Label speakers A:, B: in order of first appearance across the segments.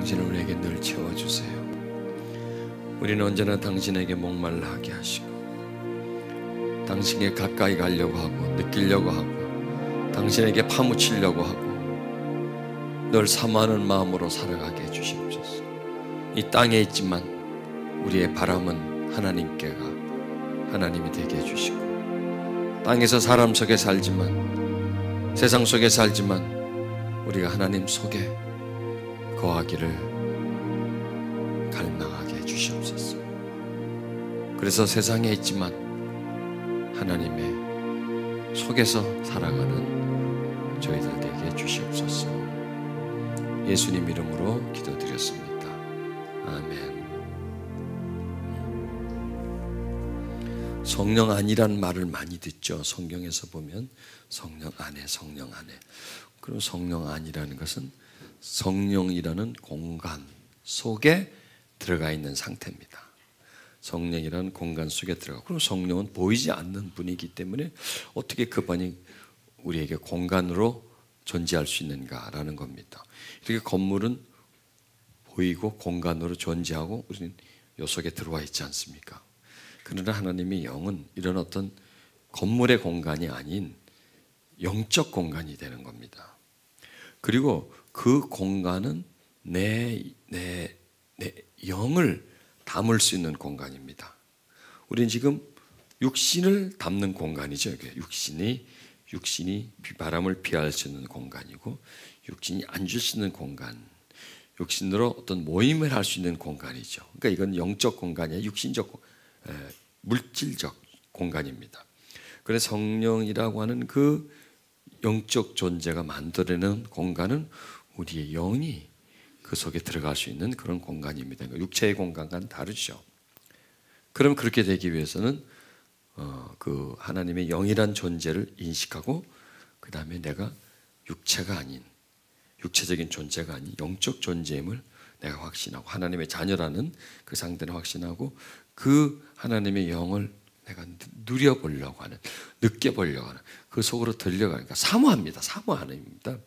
A: 당신은 우리에게 늘 채워주세요. 우리는 언제나 당신에게 목말라 하게 하시고 당신에게 가까이 가려고 하고 느끼려고 하고 당신에게 파묻히려고 하고 늘 사모하는 마음으로 살아가게 해주시옵소서. 이 땅에 있지만 우리의 바람은 하나님이 되게 해주시고, 땅에서 사람 속에 살지만 세상 속에 살지만 우리가 하나님 속에 거하기를 갈망하게 해주시옵소서. 그래서 세상에 있지만 하나님의 속에서 살아가는 저희들 되게 해주시옵소서. 예수님 이름으로 기도드렸습니다. 아멘. 성령 안이란 말을 많이 듣죠. 성경에서 보면 성령 안에, 성령 안에. 그럼 성령 안이라는 것은 성령이라는 공간 속에 들어가 있는 상태입니다. 성령이라는 공간 속에 들어가. 그럼 성령은 보이지 않는 분이기 때문에 어떻게 그분이 우리에게 공간으로 존재할 수 있는가라는 겁니다. 이렇게 건물은 보이고 공간으로 존재하고 우리는 요 속에 들어와 있지 않습니까? 그러나 하나님의 영은 이런 어떤 건물의 공간이 아닌 영적 공간이 되는 겁니다. 그리고 그 공간은 내 영을 담을 수 있는 공간입니다. 우리는 지금 육신을 담는 공간이죠. 육신이 바람을 피할 수 있는 공간이고, 육신이 앉을 수 있는 공간, 육신으로 어떤 모임을 할 수 있는 공간이죠. 그러니까 이건 영적 공간이 아니라 물질적 공간입니다. 그래서 성령이라고 하는 그 영적 존재가 만들어내는 공간은 우리의 영이 그 속에 들어갈 수 있는 그런 공간입니다. 그러니까 육체의 공간과는 다르죠. 그럼 그렇게 되기 위해서는 그 하나님의 영이란 존재를 인식하고, 그 다음에 내가 육체가 아닌, 육체적인 존재가 아닌 영적 존재임을 내가 확신하고, 하나님의 자녀라는 그 상태를 확신하고, 그 하나님의 영을 내가 누려보려고 하는, 느껴보려고 하는, 그 속으로 들려가니까 사모합니다. 사모하는입니다.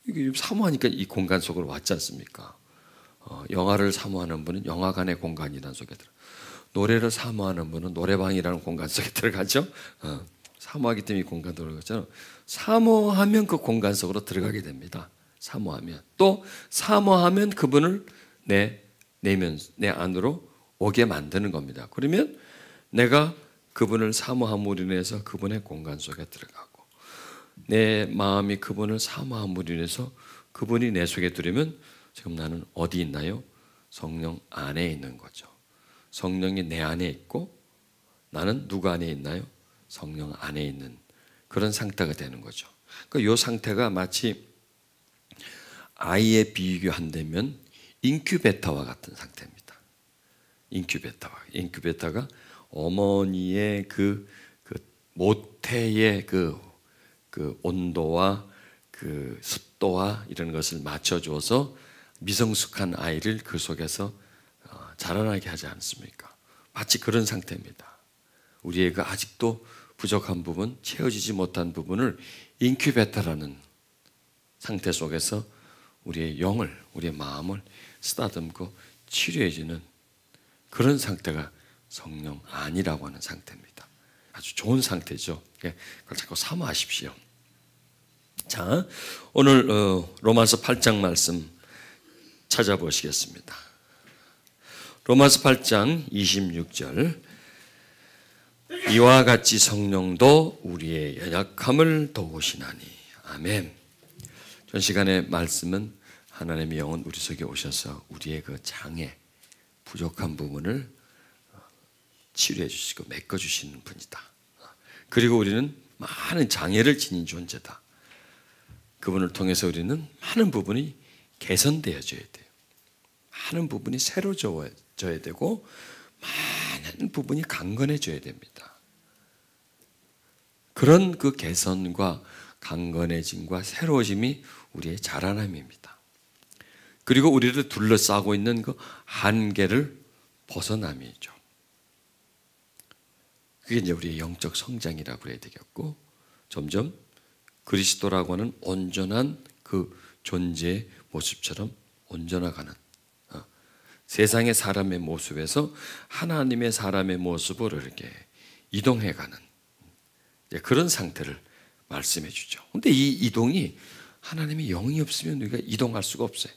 A: 이게 사모하니까 이 공간 속으로 왔지 않습니까? 영화를 사모하는 분은 영화관의 공간이라는 속에 들어. 노래를 사모하는 분은 노래방이라는 공간 속에 들어가죠. 사모하기 때문에 이 공간 들어가잖아요. 사모하면 그 공간 속으로 들어가게 됩니다. 사모하면. 또 사모하면 그분을 내 안으로 오게 만드는 겁니다. 그러면 내가 그분을 사모함으로 인해서 그분의 공간 속에 들어가고, 내 마음이 그분을 사모함으로 인해서 그분이 내 속에 들으면 지금 나는 어디 있나요? 성령 안에 있는 거죠. 성령이 내 안에 있고 나는 누구 안에 있나요? 성령 안에 있는 그런 상태가 되는 거죠. 그러니까 이 상태가 마치 아이에 비교한다면 인큐베터와 같은 상태입니다. 인큐베터가 어머니의 그 모태의 그 온도와 그 습도와 이런 것을 맞춰줘서 미성숙한 아이를 그 속에서 자라나게 하지 않습니까? 마치 그런 상태입니다. 우리의 그 아직도 부족한 부분, 채워지지 못한 부분을 인큐베터라는 상태 속에서 우리의 영을, 우리의 마음을 쓰다듬고 치료해주는 그런 상태가 성령 안이라고 하는 상태입니다. 아주 좋은 상태죠. 그걸 자꾸 사모하십시오. 자, 오늘 로마서 8장 말씀 찾아보시겠습니다. 로마서 8장 26절, 이와 같이 성령도 우리의 연약함을 도우시나니. 아멘. 전 시간의 말씀은 하나님의 영은 우리 속에 오셔서 우리의 그 장애, 부족한 부분을 치료해 주시고 메꿔 주시는 분이다. 그리고 우리는 많은 장애를 지닌 존재다. 그분을 통해서 우리는 많은 부분이 개선되어져야 돼요. 많은 부분이 새로워져야 되고 많은 부분이 강건해져야 됩니다. 그런 그 개선과 강건해짐과 새로워짐이 우리의 자라남입니다. 그리고 우리를 둘러싸고 있는 그 한계를 벗어남이죠. 그게 이제 우리의 영적 성장이라고 해야 되겠고, 점점 그리스도라고 하는 온전한 그 존재의 모습처럼 온전해가는 세상의 사람의 모습에서 하나님의 사람의 모습으로 이렇게 이동해가는 그런 상태를 말씀해 주죠. 근데 이 이동이 하나님의 영이 없으면 우리가 이동할 수가 없어요.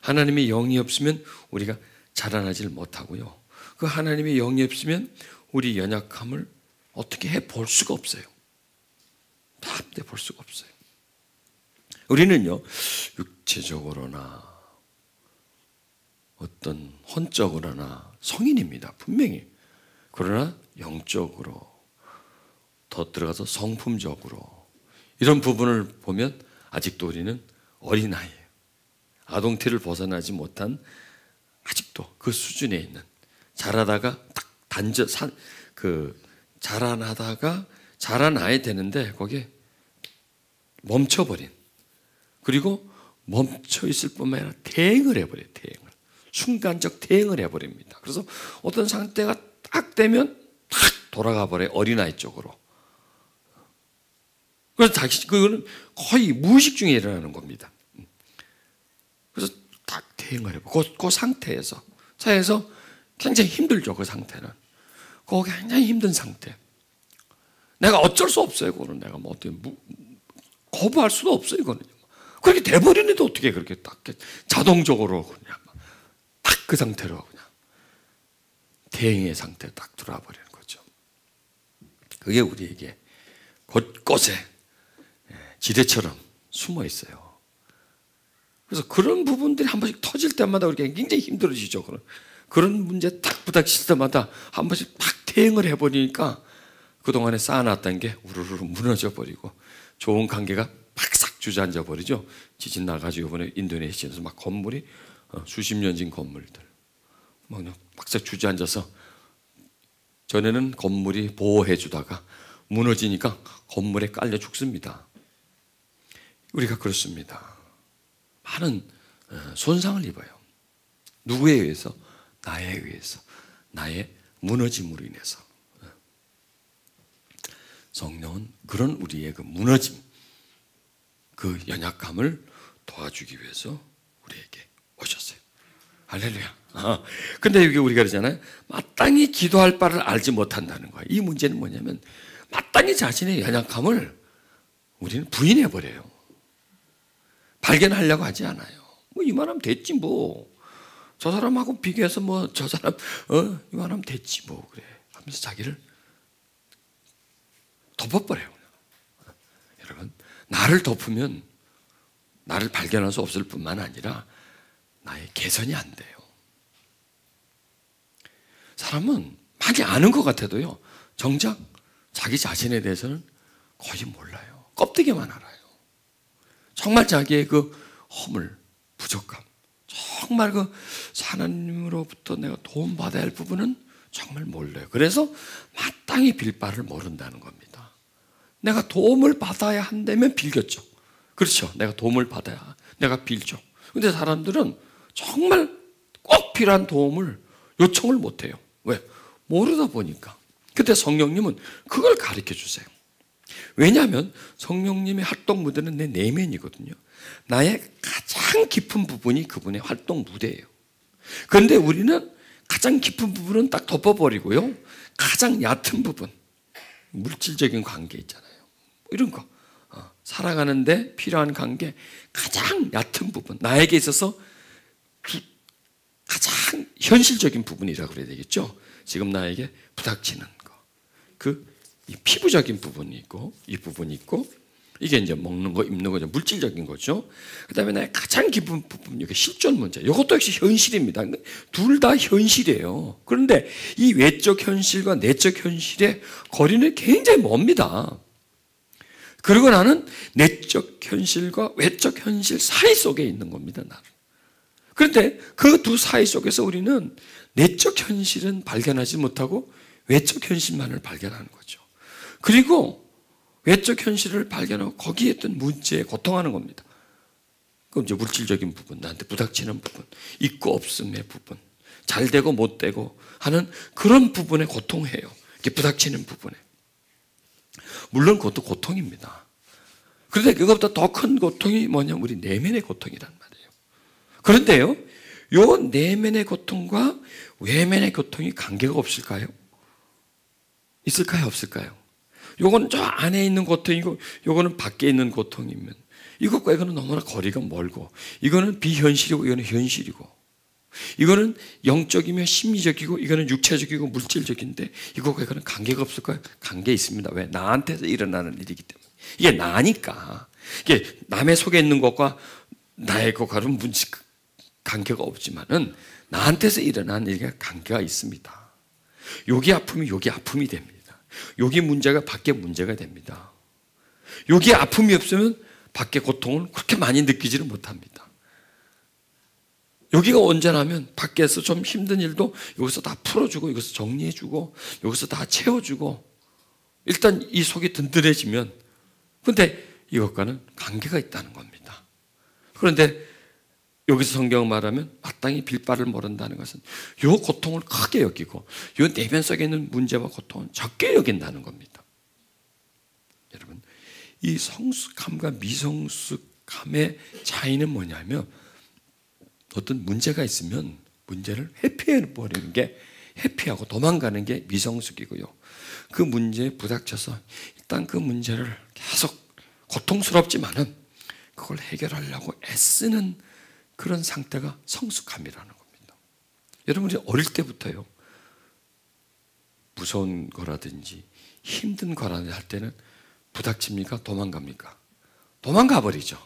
A: 하나님의 영이 없으면 우리가 자라나질 못하고요. 그 하나님의 영이 없으면 우리 연약함을 어떻게 해볼 수가 없어요. 답해 볼 수가 없어요. 우리는요, 육체적으로나 어떤 혼적으로나 성인입니다. 분명히. 그러나 영적으로 더 들어가서 성품적으로 이런 부분을 보면 아직도 우리는 어린아이예요. 아동티를 벗어나지 못한 아직도 그 수준에 있는 자라다가 딱 자라나다가 자라나야 되는데 거기에 멈춰버린 그리고 멈춰 있을 뿐만 아니라 대응을 해버려요. 대응을. 순간적 대응을 해버립니다. 그래서 어떤 상태가 딱 되면 탁 돌아가 버려요. 어린아이 쪽으로. 그래서 그거는 거의 무의식 중에 일어나는 겁니다. 그래서 딱 대응을 해버려요. 그 상태에서 굉장히 힘들죠. 그 상태는. 그거 굉장히 힘든 상태. 내가 어쩔 수 없어요. 그거는 내가 뭐 어떻게 거부할 수도 없어요. 이거는. 그렇게 돼버리는데 어떻게 그렇게 딱 자동적으로 그냥 딱 그 상태로 그냥 대응의 상태에 딱 들어와 버리는 거죠. 그게 우리에게 곳곳에 지뢰처럼 숨어 있어요. 그래서 그런 부분들이 한 번씩 터질 때마다 우리가 굉장히 힘들어지죠. 그런 문제 딱 부닥칠 때마다 한 번씩 팍 대응을 해버리니까 그동안에 쌓아놨던 게 우르르 무너져 버리고 좋은 관계가 팍싹 주저앉아 버리죠. 지진 나가지고 이번에 인도네시아에서 막 건물이 수십 년 진 건물들 막 그냥 팍싹 주저앉아서 전에는 건물이 보호해 주다가 무너지니까 건물에 깔려 죽습니다. 우리가 그렇습니다. 많은 손상을 입어요. 누구에 의해서? 나에 의해서. 나의 무너짐으로 인해서. 성령은 그런 우리의 그 무너짐, 그 연약함을 도와주기 위해서 우리에게 오셨어요. 할렐루야. 근데 여기 우리가 그러잖아요. 마땅히 기도할 바를 알지 못한다는 거예요. 이 문제는 뭐냐면 마땅히 자신의 연약함을 우리는 부인해버려요. 발견하려고 하지 않아요. 뭐 이만하면 됐지 뭐. 저 사람하고 비교해서 뭐 저 사람 이만하면 됐지 뭐 그래 하면서 자기를 덮어버려요. 여러분, 나를 덮으면 나를 발견할 수 없을 뿐만 아니라 나의 개선이 안 돼요. 사람은 많이 아는 것 같아도요, 정작 자기 자신에 대해서는 거의 몰라요. 껍데기만 알아요. 정말 자기의 그 허물, 부족함, 정말 그 하나님으로부터 내가 도움받아야 할 부분은 정말 몰라요. 그래서 마땅히 빌 바를 모른다는 겁니다. 내가 도움을 받아야 한다면 빌겠죠. 그렇죠. 내가 도움을 받아야 내가 빌죠. 근데 사람들은 정말 꼭 필요한 도움을 요청을 못해요. 왜? 모르다 보니까. 근데 성령님은 그걸 가르쳐 주세요. 왜냐하면 성령님의 활동 무대는 내 내면이거든요. 나의 가장 깊은 부분이 그분의 활동 무대예요. 그런데 우리는 가장 깊은 부분은 딱 덮어버리고요. 가장 얕은 부분, 물질적인 관계 있잖아요. 이런 거. 살아가는데 필요한 관계, 가장 얕은 부분, 나에게 있어서 가장 현실적인 부분이라고 그래야 되겠죠. 지금 나에게 부닥치는 거. 이 피부적인 부분이 있고, 이 부분이 있고, 이게 이제 먹는 거, 입는 거, 물질적인 거죠. 그 다음에 나의 가장 깊은 부분, 이게 실존 문제. 이것도 역시 현실입니다. 둘 다 현실이에요. 그런데 이 외적 현실과 내적 현실의 거리는 굉장히 멉니다. 그리고 나는 내적 현실과 외적 현실 사이 속에 있는 겁니다, 나는. 그런데 그 두 사이 속에서 우리는 내적 현실은 발견하지 못하고 외적 현실만을 발견하는 거죠. 그리고 외적 현실을 발견하고 거기에 있던 문제에 고통하는 겁니다. 그럼 이제 물질적인 부분, 나한테 부닥치는 부분, 있고 없음의 부분, 잘 되고 못 되고 하는 그런 부분에 고통해요. 이렇게 부닥치는 부분에. 물론 그것도 고통입니다. 그런데 그것보다 더 큰 고통이 뭐냐면 우리 내면의 고통이란 말이에요. 그런데요, 요 내면의 고통과 외면의 고통이 관계가 없을까요? 있을까요? 없을까요? 요건 저 안에 있는 고통이고 요거는 밖에 있는 고통이면 이것과 이거는 너무나 거리가 멀고, 이거는 비현실이고 이거는 현실이고, 이거는 영적이며 심리적이고 이거는 육체적이고 물질적인데 이것과 이거는 관계가 없을까요? 관계 있습니다. 왜? 나한테서 일어나는 일이기 때문에. 이게 나니까. 이게 남의 속에 있는 것과 나의 것과는 관계가 없지만은 나한테서 일어나는 일에 관계가 있습니다. 여기 아픔이 여기 아픔이 됩니다. 여기 문제가 밖에 문제가 됩니다. 여기 아픔이 없으면 밖에 고통을 그렇게 많이 느끼지를 못합니다. 여기가 온전하면 밖에서 좀 힘든 일도 여기서 다 풀어주고 여기서 정리해주고 여기서 다 채워주고 일단 이 속이 든든해지면, 근데 이것과는 관계가 있다는 겁니다. 그런데 여기서 성경 말하면 마땅히 빌바를 모른다는 것은 이 고통을 크게 여기고 이 내면 속에 있는 문제와 고통은 적게 여긴다는 겁니다. 여러분, 이 성숙함과 미성숙함의 차이는 뭐냐면, 어떤 문제가 있으면 문제를 회피해버리는 게, 회피하고 도망가는 게 미성숙이고요. 그 문제에 부닥쳐서 일단 그 문제를 계속 고통스럽지만은 그걸 해결하려고 애쓰는 그런 상태가 성숙함이라는 겁니다. 여러분이 어릴 때부터요, 무서운 거라든지 힘든 거라든지 할 때는 부닥칩니까? 도망갑니까? 도망가 버리죠.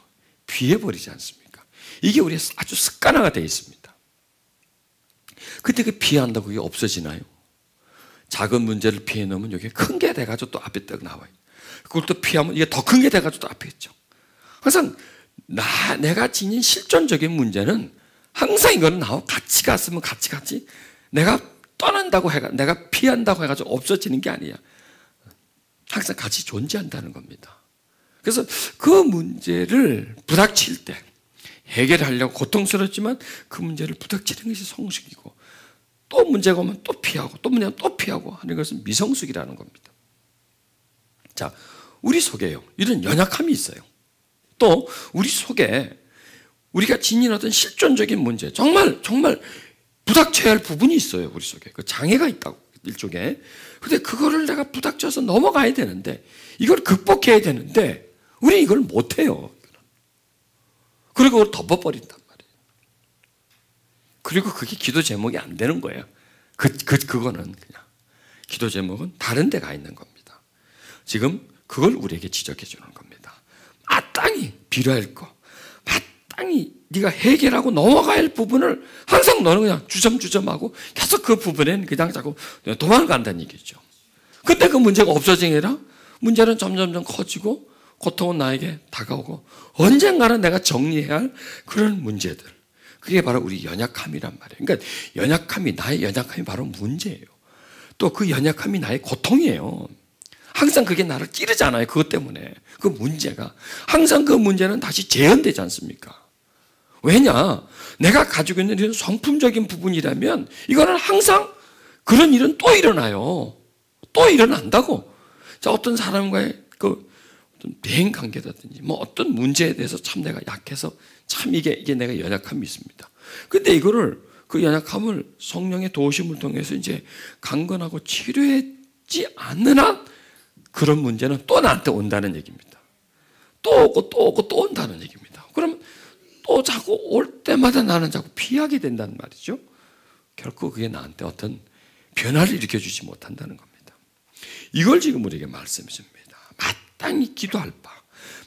A: 피해버리지 않습니까? 이게 우리의 아주 습관화가 되어 있습니다. 근데 그 피한다고 그게 없어지나요? 작은 문제를 피해 놓으면 이게 큰 게 돼가지고 또 앞에 딱 나와요. 그걸 또 피하면 이게 더 큰 게 돼가지고 또 앞에 있죠. 항상 내가 지닌 실존적인 문제는 항상 이거는 나와 같이 갔으면 같이 내가 떠난다고 내가 피한다고 해가지고 없어지는 게 아니야. 항상 같이 존재한다는 겁니다. 그래서 그 문제를 부닥칠 때 해결하려고 고통스럽지만 그 문제를 부닥치는 것이 성숙이고, 또 문제가 오면 또 피하고 또 문제가 또 피하고 하는 것은 미성숙이라는 겁니다. 자, 우리 속에요, 이런 연약함이 있어요. 또 우리 속에 우리가 지닌 어떤 실존적인 문제, 정말 부닥쳐야 할 부분이 있어요. 우리 속에 그 장애가 있다고, 일종의. 근데 그거를 내가 부닥쳐서 넘어가야 되는데, 이걸 극복해야 되는데 우리 이걸 못해요. 그리고 그걸 덮어버린단 말이에요. 그리고 그게 기도 제목이 안 되는 거예요. 그거는 그냥 기도 제목은 다른 데 가 있는 겁니다. 지금 그걸 우리에게 지적해 주는 겁니다. 마땅히 빌어야 거, 마땅히 네가 해결하고 넘어가야 할 부분을 항상 너는 그냥 주섬주섬하고 계속 그 부분에는 그냥 자꾸 도망간다는 얘기죠. 근데 그 문제가 없어지는 게 아니라 문제는 점점 커지고 고통은 나에게 다가오고 언젠가는 내가 정리해야 할 그런 문제들, 그게 바로 우리 연약함이란 말이에요. 그러니까 나의 연약함이 바로 문제예요. 또 그 연약함이 나의 고통이에요. 항상 그게 나를 찌르잖아요. 그것 때문에. 그 문제가 항상 그 문제는 다시 재현되지 않습니까? 왜냐? 내가 가지고 있는 이런 성품적인 부분이라면 이거는 항상 그런 일은 또 일어나요. 또 일어난다고. 자, 어떤 사람과의 그 어떤 대인 관계라든지 뭐 어떤 문제에 대해서 참 내가 약해서 참 이게 내가 연약함이 있습니다. 근데 이거를 그 연약함을 성령의 도우심을 통해서 이제 강건하고 치료하지 않는 한 그런 문제는 또 나한테 온다는 얘기입니다. 또 오고 또 오고 또 온다는 얘기입니다. 그럼 또 자꾸 올 때마다 나는 자꾸 피하게 된다는 말이죠. 결코 그게 나한테 어떤 변화를 일으켜주지 못한다는 겁니다. 이걸 지금 우리에게 말씀해 줍니다. 마땅히 기도할 바,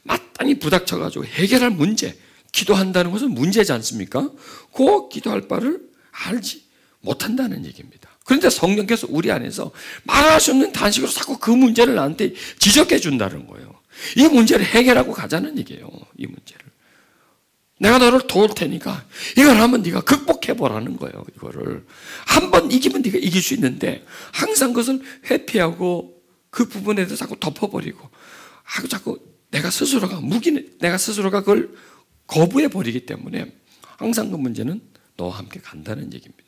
A: 마땅히 부닥쳐가지고 해결할 문제, 기도한다는 것은 문제지 않습니까? 그 기도할 바를 알지 못한다는 얘기입니다. 그런데 성령께서 우리 안에서 말할 수 없는 단식으로 자꾸 그 문제를 나한테 지적해 준다는 거예요. 이 문제를 해결하고 가자는 얘기예요. 이 문제를. 내가 너를 도울 테니까 이걸 한번 네가 극복해 보라는 거예요. 이거를 한번 이기면 네가 이길 수 있는데 항상 그것을 회피하고 그 부분에 대해서 자꾸 덮어버리고 자꾸 내가 스스로가 그걸 거부해 버리기 때문에 항상 그 문제는 너와 함께 간다는 얘기입니다.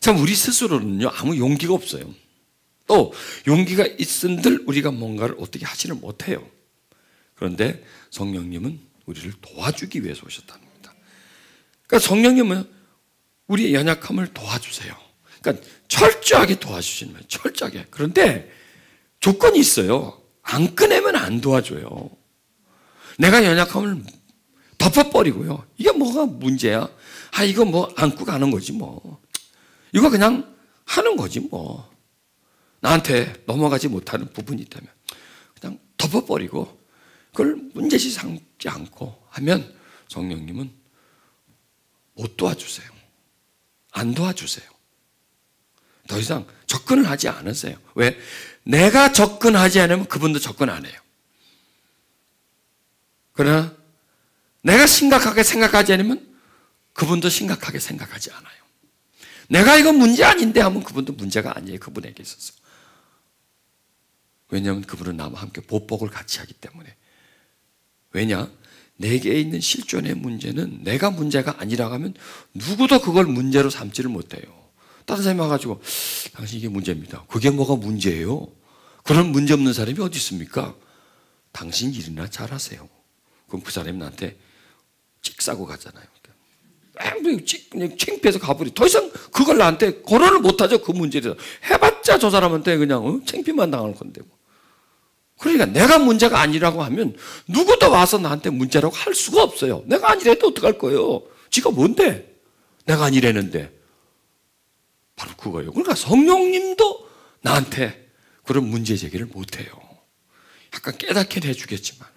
A: 참 우리 스스로는요 아무 용기가 없어요. 또 용기가 있은들 우리가 뭔가를 어떻게 하지를 못해요. 그런데 성령님은 우리를 도와주기 위해서 오셨다는 겁니다. 그러니까 성령님은 우리의 연약함을 도와주세요. 그러니까 철저하게 도와주시는 거예요. 철저하게. 그런데 조건이 있어요. 안 꺼내면 안 도와줘요. 내가 연약함을 덮어버리고요. 이게 뭐가 문제야? 이거 뭐 안고 가는 거지 뭐. 이거 그냥 하는 거지 뭐. 나한테 넘어가지 못하는 부분이 있다면 그냥 덮어버리고 그걸 문제시 삼지 않고 하면 성령님은 못 도와주세요. 안 도와주세요. 더 이상 접근을 하지 않으세요. 왜? 내가 접근하지 않으면 그분도 접근 안 해요. 그러나 내가 심각하게 생각하지 않으면 그분도 심각하게 생각하지 않아요. 내가 이건 문제 아닌데 하면 그분도 문제가 아니에요. 그분에게 있어서. 왜냐하면 그분은 나와 함께 보복을 같이 하기 때문에. 왜냐? 내게 있는 실존의 문제는 내가 문제가 아니라고 하면 누구도 그걸 문제로 삼지를 못해요. 다른 사람이 와가지고 당신 이게 문제입니다. 그게 뭐가 문제예요? 그런 문제 없는 사람이 어디 있습니까? 당신 일이나 잘하세요. 그럼 그 사람이 나한테 찍 싸고 가잖아요. 그냥 창피해서 가버리. 더 이상 그걸 나한테 거론을 못하죠. 그 문제에 대해서. 해봤자 저 사람한테 그냥 창피만 당할 건데 뭐. 그러니까 내가 문제가 아니라고 하면 누구도 와서 나한테 문제라고 할 수가 없어요. 내가 아니래도 어떡할 거예요? 지가 뭔데? 내가 아니래는데. 바로 그거예요. 그러니까 성령님도 나한테 그런 문제 제기를 못해요. 약간 깨닫게 해주겠지만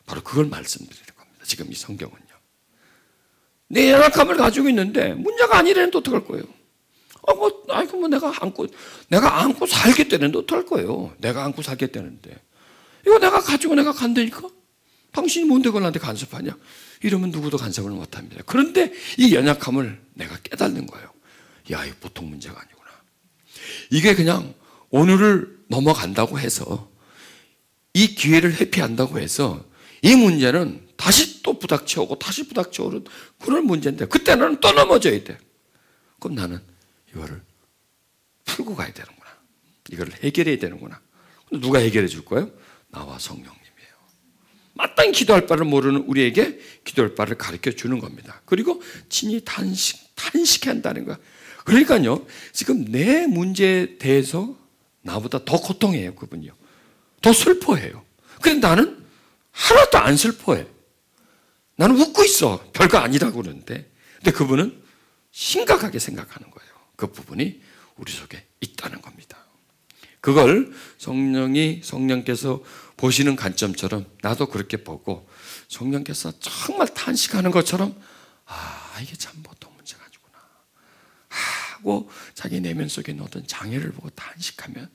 A: 바로 그걸 말씀드리는 겁니다. 지금 이 성경은요. 내 연약함을 가지고 있는데 문제가 아니래는데 어떡할 거예요? 내가 안고 살겠다는데 어떡할 거예요? 내가 안고 살겠다는데. 이거 내가 가지고 내가 간다니까? 당신이 뭔데 그걸 나한테 간섭하냐? 이러면 누구도 간섭을 못 합니다. 그런데 이 연약함을 내가 깨닫는 거예요. 야, 이거 보통 문제가 아니구나. 이게 그냥 오늘을 넘어간다고 해서 이 기회를 회피한다고 해서 이 문제는 다시 또 부닥쳐오고 다시 부닥쳐오는 그런 문제인데 그때 나는 또 넘어져야 돼. 그럼 나는 이거를 풀고 가야 되는구나. 이거를 해결해야 되는구나. 누가 해결해 줄 거예요? 나와 성령님이에요. 마땅히 기도할 바를 모르는 우리에게 기도할 바를 가르쳐 주는 겁니다. 그리고 친히 탄식한다는 거야. 그러니까요, 지금 내 문제에 대해서 나보다 더 고통해요, 그분이요. 더 슬퍼해요. 그런데 나는 하나도 안 슬퍼해. 나는 웃고 있어. 별거 아니라고 그러는데. 근데 그분은 심각하게 생각하는 거예요. 그 부분이 우리 속에 있다는 겁니다. 그걸 성령께서 보시는 관점처럼 나도 그렇게 보고 성령께서 정말 탄식하는 것처럼 이게 참 보통 문제가 아니구나 하고 자기 내면 속에 있는 어떤 장애를 보고 탄식하면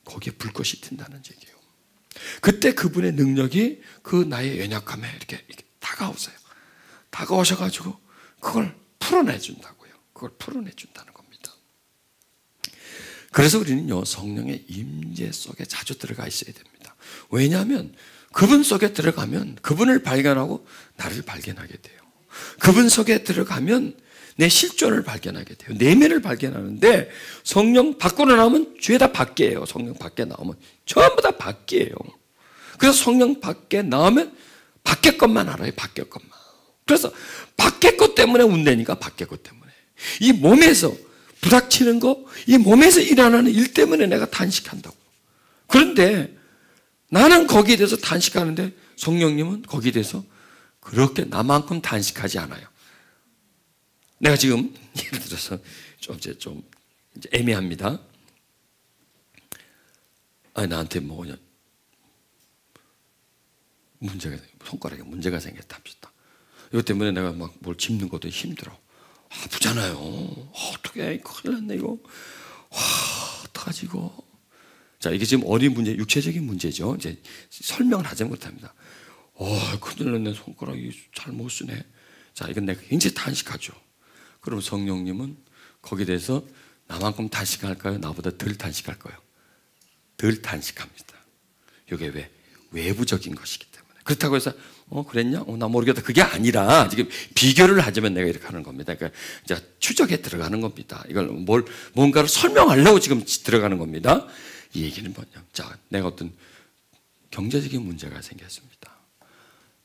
A: 거기에 불꽃이 튄다는 얘기예요. 그때 그분의 능력이 그 나의 연약함에 이렇게 다가오세요. 다가오셔가지고 그걸 풀어내준다고요. 그걸 풀어내준다는 겁니다. 그래서 우리는요, 성령의 임재 속에 자주 들어가 있어야 됩니다. 왜냐하면 그분 속에 들어가면 그분을 발견하고 나를 발견하게 돼요. 그분 속에 들어가면 내 실존을 발견하게 돼요. 내면을 발견하는데 성령 밖으로 나오면 죄다 밖이에요. 성령 밖에 나오면 전부 다 밖이에요. 그래서 성령 밖에 나오면 밖의 것만 알아요. 밖의 것만. 그래서 밖의 것 때문에 운대니까 밖의 것 때문에. 이 몸에서 부닥치는 거, 이 몸에서 일어나는 일 때문에 내가 탄식한다고. 그런데 나는 거기에 대해서 탄식하는데 성령님은 거기에 대해서 그렇게 나만큼 탄식하지 않아요. 내가 지금 예를 들어서 좀 애매합니다. 나한테 뭐냐 손가락에 문제가 생겼다 합시다. 이것 때문에 내가 막 뭘 짚는 것도 힘들어. 아프잖아요. 어떡해, 큰일 났네 이거. 어떡하지 이거. 자, 이게 지금 어린 문제, 육체적인 문제죠. 이제 설명을 하지 못합니다. 큰일 났네, 손가락이 잘 못 쓰네. 자, 이건 내가 굉장히 탄식하죠. 그럼 성령님은 거기에 대해서 나만큼 탄식할까요? 나보다 덜 탄식할까요? 덜 탄식합니다. 이게 왜? 외부적인 것이기 때문에. 그렇다고 해서 그랬냐? 나 모르겠다. 그게 아니라 지금 비교를 하자면 내가 이렇게 하는 겁니다. 그러니까 이제 추적에 들어가는 겁니다. 이걸 뭔가를 설명하려고 지금 들어가는 겁니다. 이 얘기는 뭐냐? 자, 내가 어떤 경제적인 문제가 생겼습니다.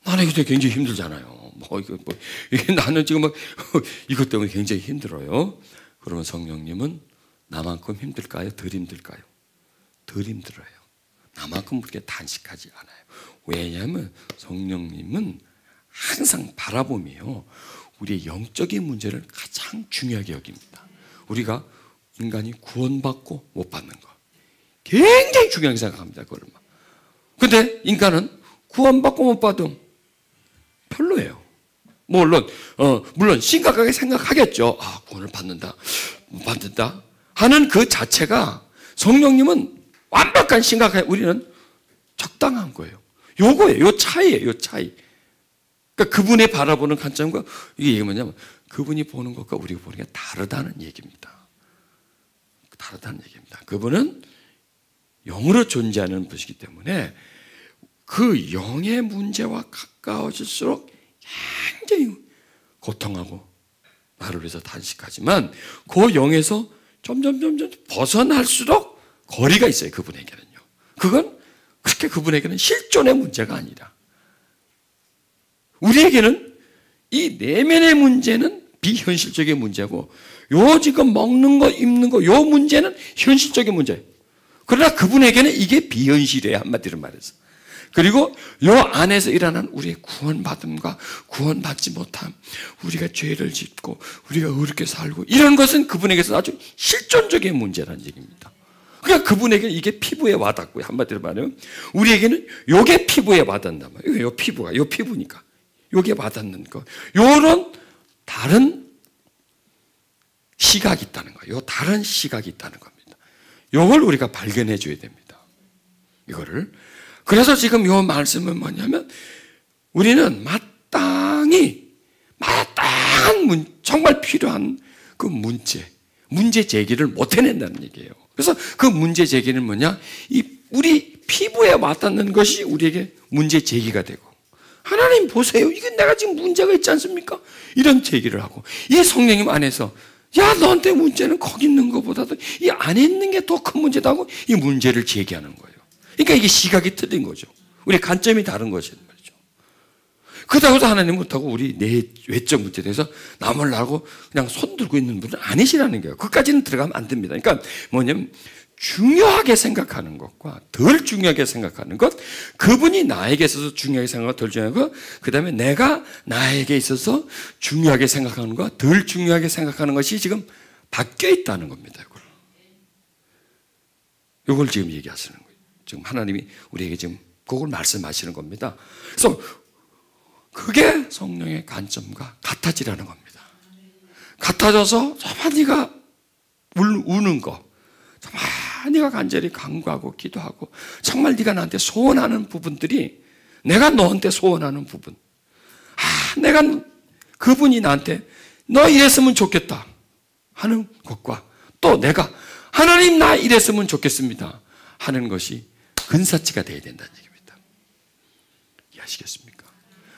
A: 나는 이게 굉장히 힘들잖아요. 이게 나는 지금 이것 때문에 굉장히 힘들어요. 그러면 성령님은 나만큼 힘들까요? 덜 힘들까요? 덜 힘들어요. 나만큼 그렇게 단식하지 않아요. 왜냐하면 성령님은 항상 바라봄이요, 우리의 영적인 문제를 가장 중요하게 여깁니다. 우리가 인간이 구원받고 못 받는 거 굉장히 중요하게 생각합니다. 그걸. 근데 인간은 구원받고 못 받으면 별로예요. 물론 심각하게 생각하겠죠. 구원을 받는다, 못 받는다 하는 그 자체가, 성령님은 완벽한 심각해, 우리는 적당한 거예요. 요거예요. 요 차이예요. 요 차이. 그러니까 그분이 바라보는 관점과 이게 뭐냐면, 그분이 보는 것과 우리가 보는 게 다르다는 얘기입니다. 다르다는 얘기입니다. 그분은 영으로 존재하는 분이기 때문에 그 영의 문제와 가까워질수록 굉장히 고통하고 나를 위해서 단식하지만, 그 영에서 점점 벗어날수록 거리가 있어요. 그분에게는요. 그건 그렇게 그분에게는 실존의 문제가 아니라, 우리에게는 이 내면의 문제는 비현실적인 문제고, 요 지금 먹는 거, 입는 거, 요 문제는 현실적인 문제예요. 그러나 그분에게는 이게 비현실이에요. 한마디로 말해서. 그리고 요 안에서 일어난 우리의 구원받음과 구원받지 못함, 우리가 죄를 짓고 우리가 어렵게 살고, 이런 것은 그분에게서 아주 실존적인 문제라는 얘기입니다. 그러니까 그분에게는 이게 피부에 와닿고요. 한마디로 말하면 우리에게는 요게 피부에 와닿는단 말이에요. 요 피부가, 요 피부니까 요게 와닿는 거, 요런 다른 시각이 있다는 거예요. 요 다른 시각이 있다는 겁니다. 요걸 우리가 발견해 줘야 됩니다. 이거를. 그래서 지금 요 말씀은 뭐냐면, 우리는 마땅한 정말 필요한 그 문제 제기를 못 해낸다는 얘기예요. 그래서 그 문제 제기는 뭐냐? 우리 피부에 와닿는 것이 우리에게 문제 제기가 되고, 하나님 보세요, 이게 내가 지금 문제가 있지 않습니까? 이런 제기를 하고, 이 성령님 안에서, 야, 너한테 문제는 거기 있는 것보다도 이 안에 있는 게 더 큰 문제다고 이 문제를 제기하는 거예요. 그러니까 이게 시각이 틀린 거죠. 우리 관점이 다른 것이란 말이죠. 그렇다고 해서 하나님 못하고 우리 내 외적 문제에 대해서 남을 나고 그냥 손 들고 있는 분은 아니시라는 거예요. 그까지는 들어가면 안 됩니다. 그러니까 뭐냐면, 중요하게 생각하는 것과 덜 중요하게 생각하는 것, 그분이 나에게 있어서 중요하게 생각하고 덜 중요한 것, 그 다음에 내가 나에게 있어서 중요하게 생각하는 것과 덜 중요하게 생각하는 것이 지금 바뀌어 있다는 겁니다. 이걸 지금 얘기하시는 거예요. 지금 하나님이 우리에게 지금 그걸 말씀하시는 겁니다. 그래서 그게 성령의 관점과 같아지라는 겁니다. 같아져서 정말 네가 우는 거, 정말 네가 간절히 간구하고 기도하고, 정말 네가 나한테 소원하는 부분들이, 내가 너한테 소원하는 부분, 내가 그분이 나한테 너 이랬으면 좋겠다 하는 것과, 또 내가 하나님 나 이랬으면 좋겠습니다 하는 것이 근사치가 되어야 된다는 얘기입니다. 이해하시겠습니까?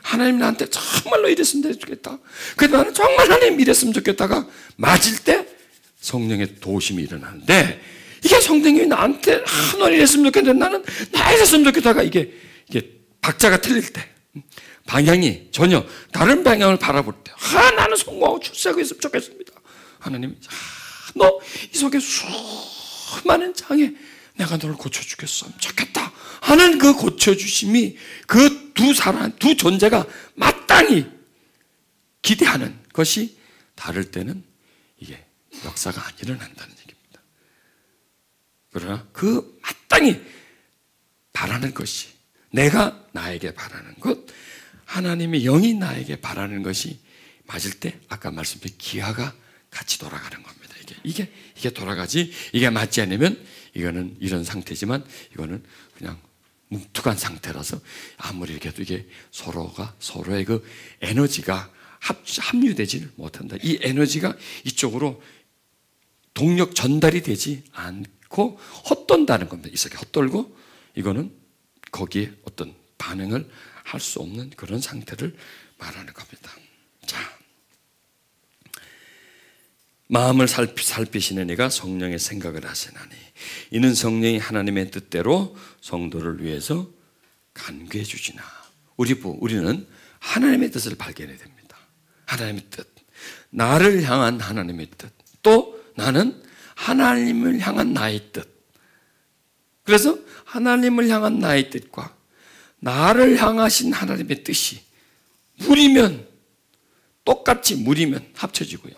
A: 하나님 나한테 정말로 이랬으면 좋겠다, 그래도 나는 정말 하나님 이랬으면 좋겠다가 맞을 때 성령의 도우심이 일어나는데, 이게 성령이 나한테 너 이랬으면 좋겠는데 나는 나 이랬으면 좋겠다가 이게 박자가 틀릴 때, 방향이 전혀 다른 방향을 바라볼 때, 나는 성공하고 출세하고 있으면 좋겠습니다. 하나님, 너 이 속에 수많은 장애, 내가 너를 고쳐주겠으면 좋겠다 하는 그 고쳐주심이, 그 두 존재가 마땅히 기대하는 것이 다를 때는 이게 역사가 안 일어난다는 얘기입니다. 그러나 그 마땅히 바라는 것이, 내가 나에게 바라는 것, 하나님의 영이 나에게 바라는 것이 맞을 때, 아까 말씀드린 기하가 같이 돌아가는 겁니다. 이게 돌아가지, 이게 맞지 않으면 이거는 이런 상태지만 이거는 그냥 뭉툭한 상태라서 아무리 이렇게 해도 이게 서로의 그 에너지가 합류되지를 못한다. 이 에너지가 이쪽으로 동력 전달이 되지 않고 헛돈다는 겁니다. 이 속에 헛돌고, 이거는 거기에 어떤 반응을 할 수 없는 그런 상태를 말하는 겁니다. 자, 마음을 살피시는 이가 성령의 생각을 하시나니, 이는 성령이 하나님의 뜻대로 성도를 위해서 간구해 주시나. 우리는 하나님의 뜻을 발견해야 됩니다. 하나님의 뜻. 나를 향한 하나님의 뜻. 또 나는 하나님을 향한 나의 뜻. 그래서 하나님을 향한 나의 뜻과 나를 향하신 하나님의 뜻이 무리면, 똑같이 무리면 합쳐지고요.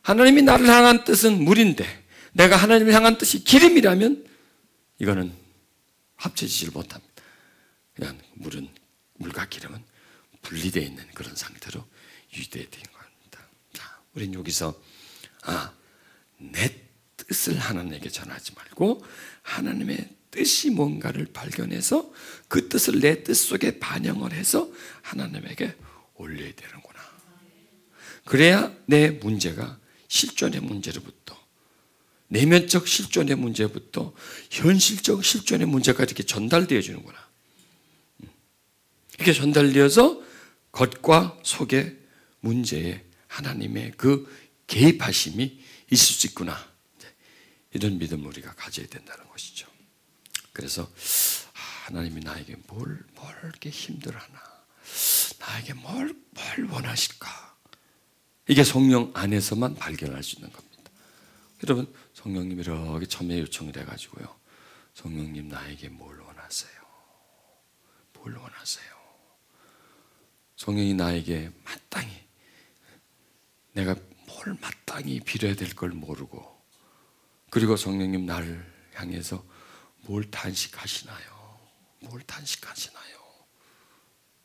A: 하나님이 나를 향한 뜻은 물인데 내가 하나님을 향한 뜻이 기름이라면 이거는 합쳐지질 못합니다. 그냥 물과 기름은 분리되어 있는 그런 상태로 유지되어 있는 겁니다. 자, 우리는 여기서 내 뜻을 하나님에게 전하지 말고 하나님의 뜻이 뭔가를 발견해서 그 뜻을 내 뜻 속에 반영을 해서 하나님에게 올려야 되는구나. 그래야 내 문제가 실존의 문제로부터, 내면적 실존의 문제부터 현실적 실존의 문제가 이렇게 전달되어 주는구나. 이렇게 전달되어서 겉과 속의 문제에 하나님의 그 개입하심이 있을 수 있구나. 이런 믿음을 우리가 가져야 된다는 것이죠. 그래서 하나님이 나에게 뭘 이렇게 힘들어하나, 나에게 뭘 원하실까, 이게 성령 안에서만 발견할 수 있는 겁니다. 여러분, 성령님 이렇게 참여 요청을 해가지고요, 성령님 나에게 뭘 원하세요? 뭘 원하세요? 성령이 나에게 마땅히, 내가 뭘 마땅히 빌어야 될 걸 모르고, 그리고 성령님 나를 향해서 뭘 탄식하시나요? 뭘 탄식하시나요?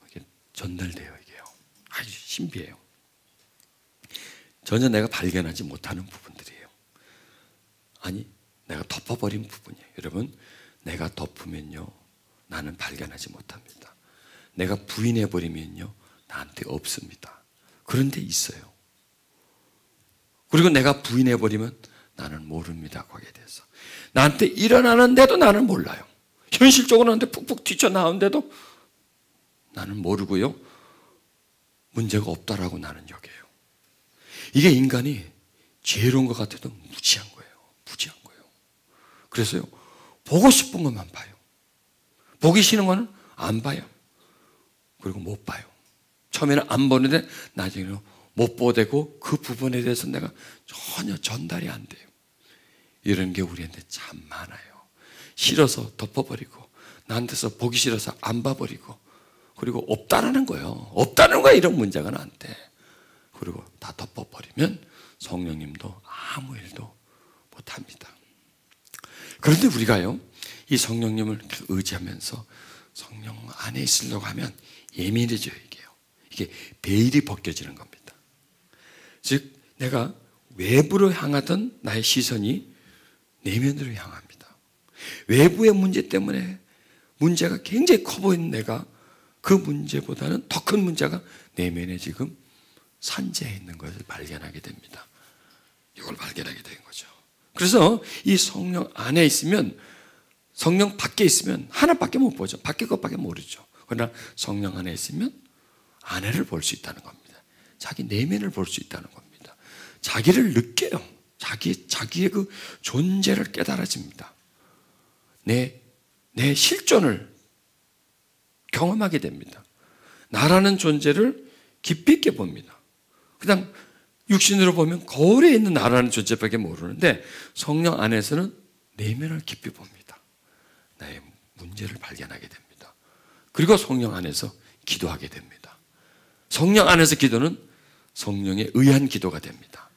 A: 이게 전달돼요, 이게요. 아주 신비해요. 전혀 내가 발견하지 못하는 부분들이에요. 아니, 내가 덮어버린 부분이에요. 여러분, 내가 덮으면요, 나는 발견하지 못합니다. 내가 부인해버리면요, 나한테 없습니다. 그런데 있어요. 그리고 내가 부인해버리면 나는 모릅니다. 거기에 대해서. 나한테 일어나는데도 나는 몰라요. 현실적으로 나한테 푹푹 튀쳐나오는데도 나는 모르고요, 문제가 없다라고 나는 여겨요. 이게 인간이 지혜로운 것 같아도 무지한 거예요. 무지한 거예요. 그래서요, 보고 싶은 것만 봐요. 보기 싫은 거는 안 봐요. 그리고 못 봐요. 처음에는 안 보는데 나중에는 못 보되고 그 부분에 대해서 내가 전혀 전달이 안 돼요. 이런 게 우리한테 참 많아요. 싫어서 덮어버리고, 나한테서 보기 싫어서 안 봐버리고, 그리고 없다라는 거예요. 없다는 거야, 이런 문제가 나한테. 그리고 다 덮어버리면 성령님도 아무 일도 못합니다. 그런데 우리가요, 이 성령님을 의지하면서 성령 안에 있으려고 하면 예민해져요, 이게요. 이게 베일이 벗겨지는 겁니다. 즉, 내가 외부로 향하던 나의 시선이 내면으로 향합니다. 외부의 문제 때문에 문제가 굉장히 커 보이는 내가 그 문제보다는 더 큰 문제가 내면에 지금 산재해 있는 것을 발견하게 됩니다. 이걸 발견하게 된 거죠. 그래서 이 성령 안에 있으면, 성령 밖에 있으면 하나밖에 못 보죠. 밖에 것밖에 모르죠. 그러나 성령 안에 있으면 안에를 볼 수 있다는 겁니다. 자기 내면을 볼 수 있다는 겁니다. 자기를 느껴요. 자기의 그 존재를 깨달아집니다. 내 실존을 경험하게 됩니다. 나라는 존재를 깊이 있게 봅니다. 그냥 육신으로 보면 거울에 있는 나라는 존재밖에 모르는데 성령 안에서는 내면을 깊이 봅니다. 나의 문제를 발견하게 됩니다. 그리고 성령 안에서 기도하게 됩니다. 성령 안에서 기도는 성령에 의한 기도가 됩니다.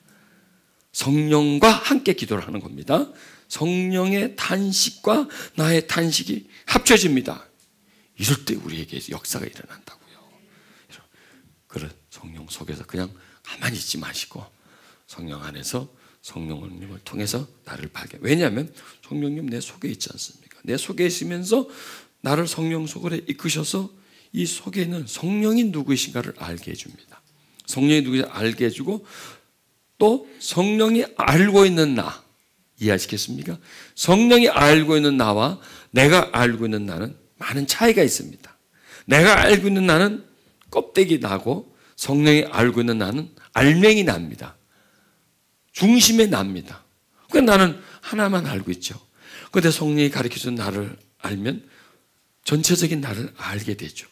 A: 성령과 함께 기도를 하는 겁니다. 성령의 탄식과 나의 탄식이 합쳐집니다. 이럴 때 우리에게 역사가 일어난다고요. 그런 성령 속에서 그냥 가만히 있지 마시고 성령 안에서 성령님을 통해서 나를 발견. 왜냐하면 성령님 내 속에 있지 않습니까? 내 속에 있으면서 나를 성령 속으로 이끄셔서 이 속에 있는 성령이 누구이신가를 알게 해줍니다. 성령이 누구인지 알게 해주고, 또 성령이 알고 있는 나, 이해하시겠습니까? 성령이 알고 있는 나와 내가 알고 있는 나는 많은 차이가 있습니다. 내가 알고 있는 나는 껍데기 나고, 성령이 알고 있는 나는 알맹이 납니다. 중심에 납니다. 그러니까 나는 하나만 알고 있죠. 그런데 성령이 가르쳐준 나를 알면 전체적인 나를 알게 되죠.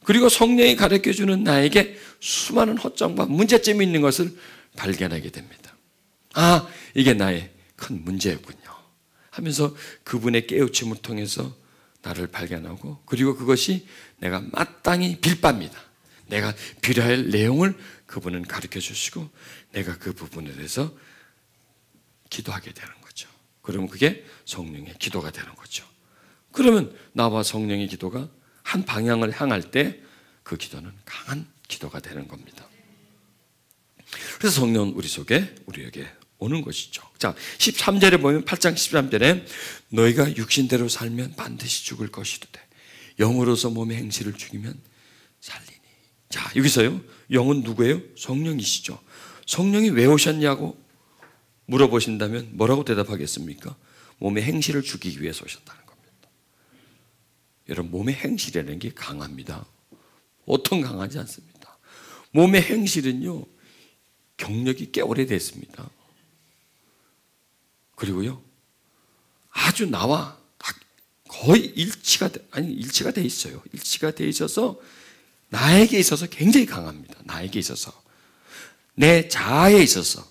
A: 그리고 성령이 가르쳐주는 나에게 수많은 허점과 문제점이 있는 것을 발견하게 됩니다. 아, 이게 나의 큰 문제였군요 하면서 그분의 깨우침을 통해서 나를 발견하고, 그리고 그것이 내가 마땅히 빌바입니다. 내가 빌어야 할 내용을 그분은 가르쳐 주시고 내가 그 부분에 대해서 기도하게 되는 거죠. 그러면 그게 성령의 기도가 되는 거죠. 그러면 나와 성령의 기도가 한 방향을 향할 때 그 기도는 강한 기도가 되는 겁니다. 그래서 성령은 우리 속에 우리에게 오는 것이죠. 자, 13절에 보면 8장 13절에 너희가 육신대로 살면 반드시 죽을 것이도되 영으로서 몸의 행실을 죽이면 살리니. 자, 여기서요, 영은 누구예요? 성령이시죠. 성령이 왜 오셨냐고 물어보신다면 뭐라고 대답하겠습니까? 몸의 행실을 죽이기 위해서 오셨다는 겁니다. 여러분, 몸의 행실이라는 게 강합니다. 보통 강하지 않습니다. 몸의 행실은요, 경력이 꽤 오래됐습니다. 그리고요, 아주 나와 거의 일치가 돼 있어요. 일치가 돼 있어서 나에게 있어서 굉장히 강합니다. 나에게 있어서, 내 자아에 있어서,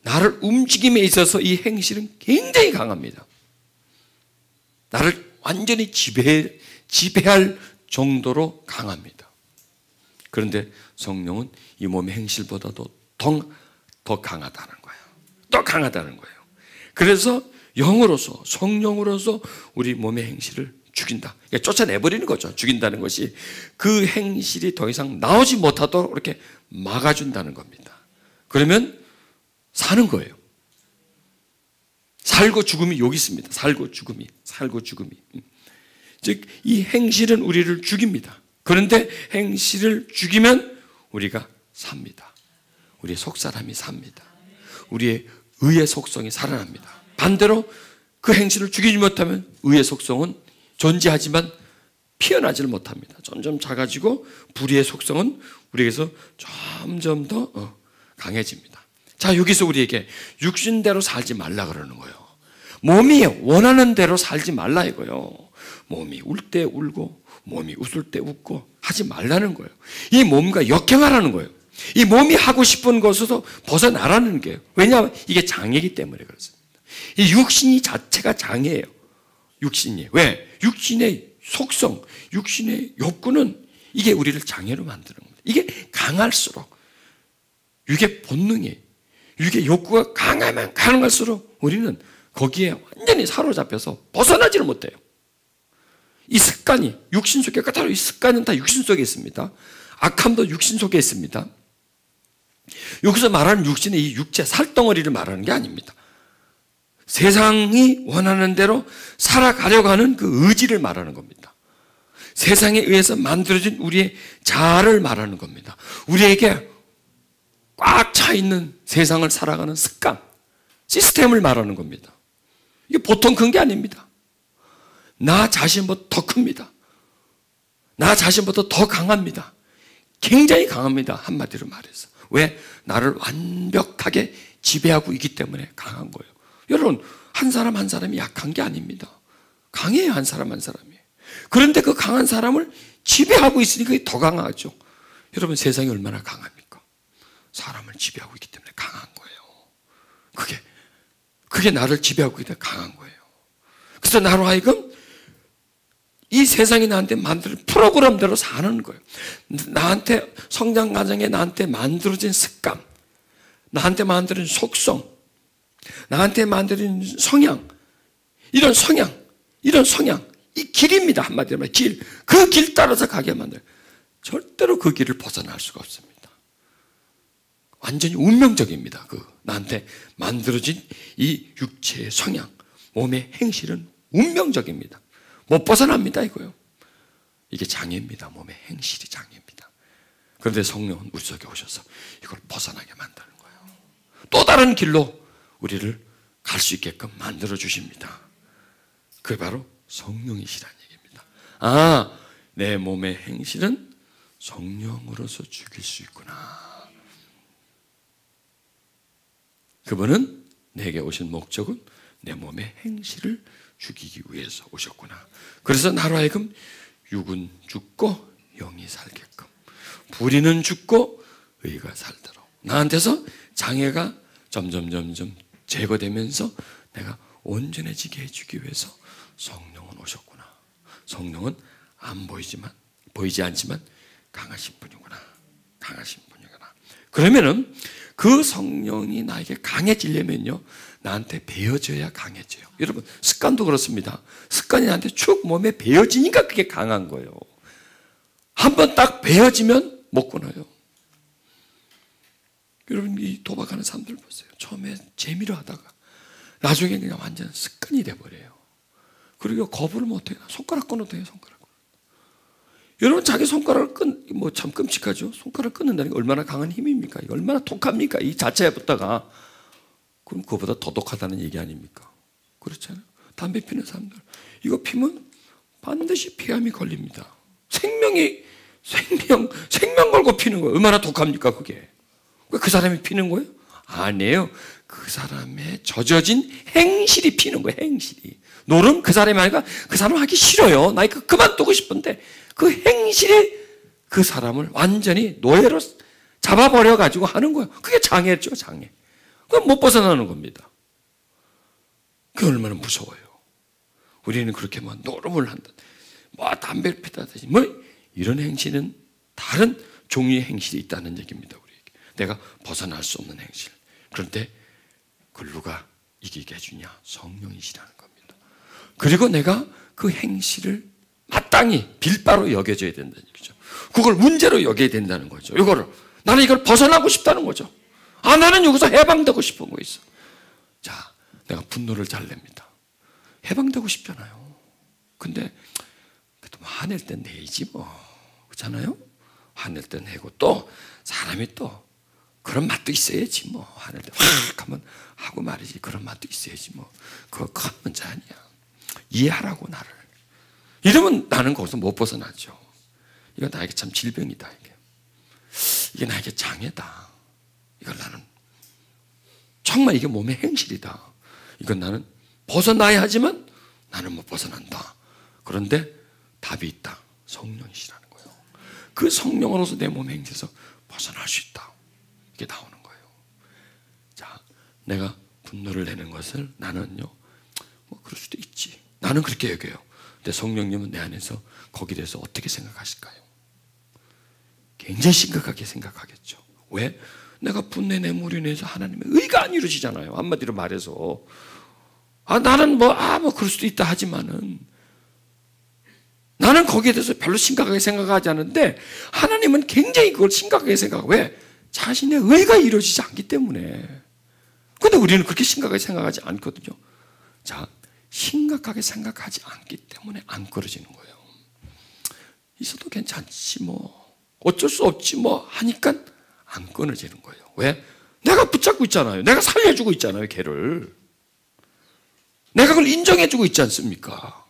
A: 나를 움직임에 있어서 이 행실은 굉장히 강합니다. 나를 완전히 지배할 정도로 강합니다. 그런데 성령은 이 몸의 행실보다도 더 강하다는 거예요. 더 강하다는 거예요. 그래서 영으로서, 성령으로서 우리 몸의 행실을 죽인다. 그러니까 쫓아내버리는 거죠. 죽인다는 것이 그 행실이 더 이상 나오지 못하도록 이렇게 막아준다는 겁니다. 그러면 사는 거예요. 살고 죽음이 여기 있습니다. 살고 죽음이. 즉, 이 행실은 우리를 죽입니다. 그런데 행실을 죽이면 우리가 삽니다. 우리의 속사람이 삽니다. 우리의 의의 속성이 살아납니다. 반대로 그 행실을 죽이지 못하면 의의 속성은 존재하지만 피어나지를 못합니다. 점점 작아지고 불의의 속성은 우리에게서 점점 더 강해집니다. 자, 여기서 우리에게 육신대로 살지 말라 그러는 거예요. 몸이 원하는 대로 살지 말라 이거예요. 몸이 울 때 울고 몸이 웃을 때 웃고 하지 말라는 거예요. 이 몸과 역행하라는 거예요. 이 몸이 하고 싶은 것에서 벗어나라는 거예요. 왜냐하면 이게 장애이기 때문에 그렇습니다. 이 육신이 자체가 장애예요. 육신이. 왜? 육신의 속성, 육신의 욕구는 이게 우리를 장애로 만드는 겁니다. 이게 강할수록, 육의 본능이, 육의 욕구가 강하면 강할수록 우리는 거기에 완전히 사로잡혀서 벗어나지를 못해요. 이 습관이 육신 속에 그대로, 이 습관은 다 육신 속에 있습니다. 악함도 육신 속에 있습니다. 여기서 말하는 육신의 이 육체, 살덩어리를 말하는 게 아닙니다. 세상이 원하는 대로 살아가려고 하는 그 의지를 말하는 겁니다. 세상에 의해서 만들어진 우리의 자아를 말하는 겁니다. 우리에게 꽉 차 있는 세상을 살아가는 습관, 시스템을 말하는 겁니다. 이게 보통 큰 게 아닙니다. 나 자신보다 더 큽니다. 나 자신보다 더 강합니다. 굉장히 강합니다. 한마디로 말해서. 왜? 나를 완벽하게 지배하고 있기 때문에 강한 거예요. 여러분, 한 사람 한 사람이 약한 게 아닙니다. 강해요, 한 사람 한 사람이. 그런데 그 강한 사람을 지배하고 있으니까 더 강하죠. 여러분, 세상이 얼마나 강합니까? 사람을 지배하고 있기 때문에 강한 거예요. 그게 나를 지배하고 있기 때문에 강한 거예요. 그래서 나로 하여금 이 세상이 나한테 만든 프로그램대로 사는 거예요. 나한테, 성장 과정에 나한테 만들어진 습관, 나한테 만들어진 속성, 나한테 만들어진 성향, 이런 성향, 이 길입니다. 한마디로 말해, 길. 그 길 따라서 가게 만들어요. 절대로 그 길을 벗어날 수가 없습니다. 완전히 운명적입니다. 나한테 만들어진 이 육체의 성향, 몸의 행실은 운명적입니다. 못 벗어납니다, 이거요. 이게 장애입니다. 몸의 행실이 장애입니다. 그런데 성령은 우리 속에 오셔서 이걸 벗어나게 만드는 거예요. 또 다른 길로 우리를 갈 수 있게끔 만들어 주십니다. 그게 바로 성령이시라는 얘기입니다. 아, 내 몸의 행실은 성령으로서 죽일 수 있구나. 그분은 내게 오신 목적은 내 몸의 행실을 죽이기 위해서 오셨구나. 그래서 나로 하여금 육은 죽고 영이 살게끔. 불의는 죽고 의가 살도록. 나한테서 장애가 점점 제거되면서 내가 온전해지게 해주기 위해서 성령은 오셨구나. 성령은 안 보이지 않지만 강하신 분이구나. 강하신 분이구나. 그러면은 그 성령이 나에게 강해지려면요, 나한테 배어져야 강해져요. 여러분, 습관도 그렇습니다. 습관이 나한테 쭉 몸에 배어지니까 그게 강한 거예요. 한번 딱 배어지면 못 끊어요. 여러분, 이 도박하는 사람들 보세요. 처음에 재미로 하다가 나중에 그냥 완전 습관이 돼버려요. 그리고 거부를 못해요. 손가락 끊어도 돼요. 손가락. 여러분, 자기 손가락을 참 끔찍하죠. 손가락 끊는다는 게 얼마나 강한 힘입니까? 이거 얼마나 독합니까? 이 자체에 붙다가. 그럼 그거보다 더 독하다는 얘기 아닙니까? 그렇잖아요. 담배 피는 사람들, 이거 피면 반드시 폐암이 걸립니다. 생명 걸고 피는 거예요. 얼마나 독합니까, 그게? 왜 그 사람이 피는 거예요? 아니에요. 그 사람의 젖어진 행실이 피는 거예요, 행실이. 노름 그 사람이 하니까 그 사람 하기 싫어요. 나 이거 그만두고 싶은데 그 행실이 그 사람을 완전히 노예로 잡아버려가지고 하는 거예요. 그게 장애죠, 장애. 그건 못 벗어나는 겁니다. 그게 얼마나 무서워요. 우리는 그렇게 뭐 노름을 한다, 뭐 담배를 피다든지 뭐 이런 행실은 다른 종류의 행실이 있다는 얘기입니다. 우리에게. 내가 벗어날 수 없는 행실. 그런데 그걸 누가 이기게 해주냐? 성령이시라는 겁니다. 그리고 내가 그 행실을 마땅히 빌바로 여겨져야 된다는 얘기죠. 그걸 문제로 여겨야 된다는 거죠. 나는 이걸 벗어나고 싶다는 거죠. 나는 여기서 해방되고 싶은 거 있어. 자, 내가 분노를 잘 냅니다. 해방되고 싶잖아요. 근데 그래도 뭐 화낼 땐 내지 뭐. 그렇잖아요? 화낼 땐 내고 또 사람이 또 그런 맛도 있어야지 뭐. 화낼 때 확 하면 하고 말이지. 그런 맛도 있어야지 뭐. 그거 큰 문제 아니야. 이해하라고 나를. 이러면 나는 거기서 못 벗어나죠. 이건 나에게 참 질병이다. 이게 나에게 장애다. 이걸 나는 정말 이게 몸의 행실이다. 이건 나는 벗어나야 하지만 나는 못 벗어난다. 그런데 답이 있다. 성령이시라는 거예요. 그 성령으로서 내 몸의 행실에서 벗어날 수 있다. 이게 나오는 거예요. 자, 내가 분노를 내는 것을 나는요, 뭐 그럴 수도 있지. 나는 그렇게 여겨요. 근데 성령님은 내 안에서 거기에 대해서 어떻게 생각하실까요? 굉장히 심각하게 생각하겠죠. 왜? 내가 분노의 내물로 인해서 하나님의 의가 안 이루어지잖아요. 한마디로 말해서. 나는 뭐 그럴 수도 있다 하지만은 나는 거기에 대해서 별로 심각하게 생각하지 않는데 하나님은 굉장히 그걸 심각하게 생각하고. 왜? 자신의 의가 이루어지지 않기 때문에. 근데 우리는 그렇게 심각하게 생각하지 않거든요. 자, 심각하게 생각하지 않기 때문에 안 끊어지는 거예요. 있어도 괜찮지 뭐. 어쩔 수 없지 뭐 하니까 안 끊어지는 거예요. 왜? 내가 붙잡고 있잖아요. 내가 살려주고 있잖아요, 걔를. 내가 그걸 인정해주고 있지 않습니까?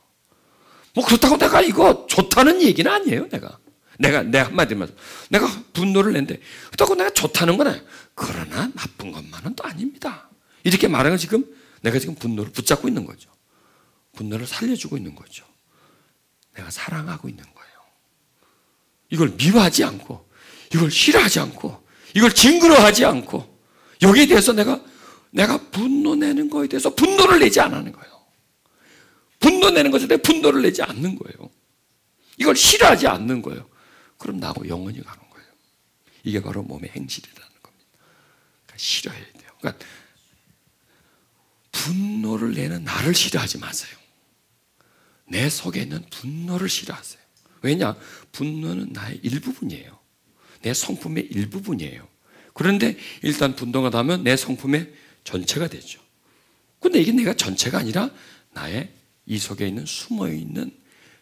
A: 뭐 그렇다고 내가 이거 좋다는 얘기는 아니에요, 내가 한마디만. 내가 분노를 낸데, 그렇다고 내가 좋다는 건 아니에요. 그러나 나쁜 것만은 또 아닙니다. 이렇게 말하는 건 내가 지금 분노를 붙잡고 있는 거죠. 분노를 살려주고 있는 거죠. 내가 사랑하고 있는 거예요. 이걸 미워하지 않고, 이걸 싫어하지 않고, 이걸 징그러워하지 않고, 여기에 대해서 내가 분노 내는 거에 대해서 분노를 내지 않는 거예요. 분노 내는 것에 대해 분노를 내지 않는 거예요. 이걸 싫어하지 않는 거예요. 그럼 나하고 영원히 가는 거예요. 이게 바로 몸의 행실이라는 겁니다. 그러니까 싫어해야 돼요. 그러니까 분노를 내는 나를 싫어하지 마세요. 내 속에 있는 분노를 싫어하세요. 왜냐? 분노는 나의 일부분이에요. 내 성품의 일부분이에요. 그런데 일단 분노가 나면 내 성품의 전체가 되죠. 그런데 이게 내가 전체가 아니라 나의 이 속에 있는 숨어있는,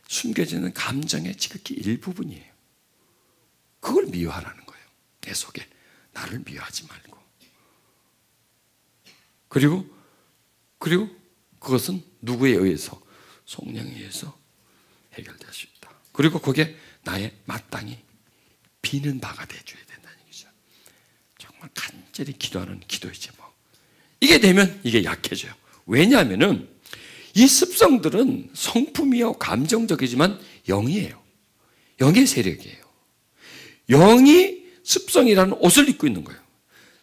A: 숨겨지는 감정의 지극히 일부분이에요. 그걸 미워하라는 거예요. 내 속에 나를 미워하지 말고. 그리고 그것은 누구에 의해서? 성령에 의해서 해결될 수 있다. 그리고 그게 나의 마땅히 비는 바가 되어줘야 된다는 얘기죠. 정말 간절히 기도하는 기도이지 뭐. 이게 되면 이게 약해져요. 왜냐하면은 이 습성들은 성품이요 감정적이지만 영이에요. 영의 세력이에요. 영이 습성이라는 옷을 입고 있는 거예요.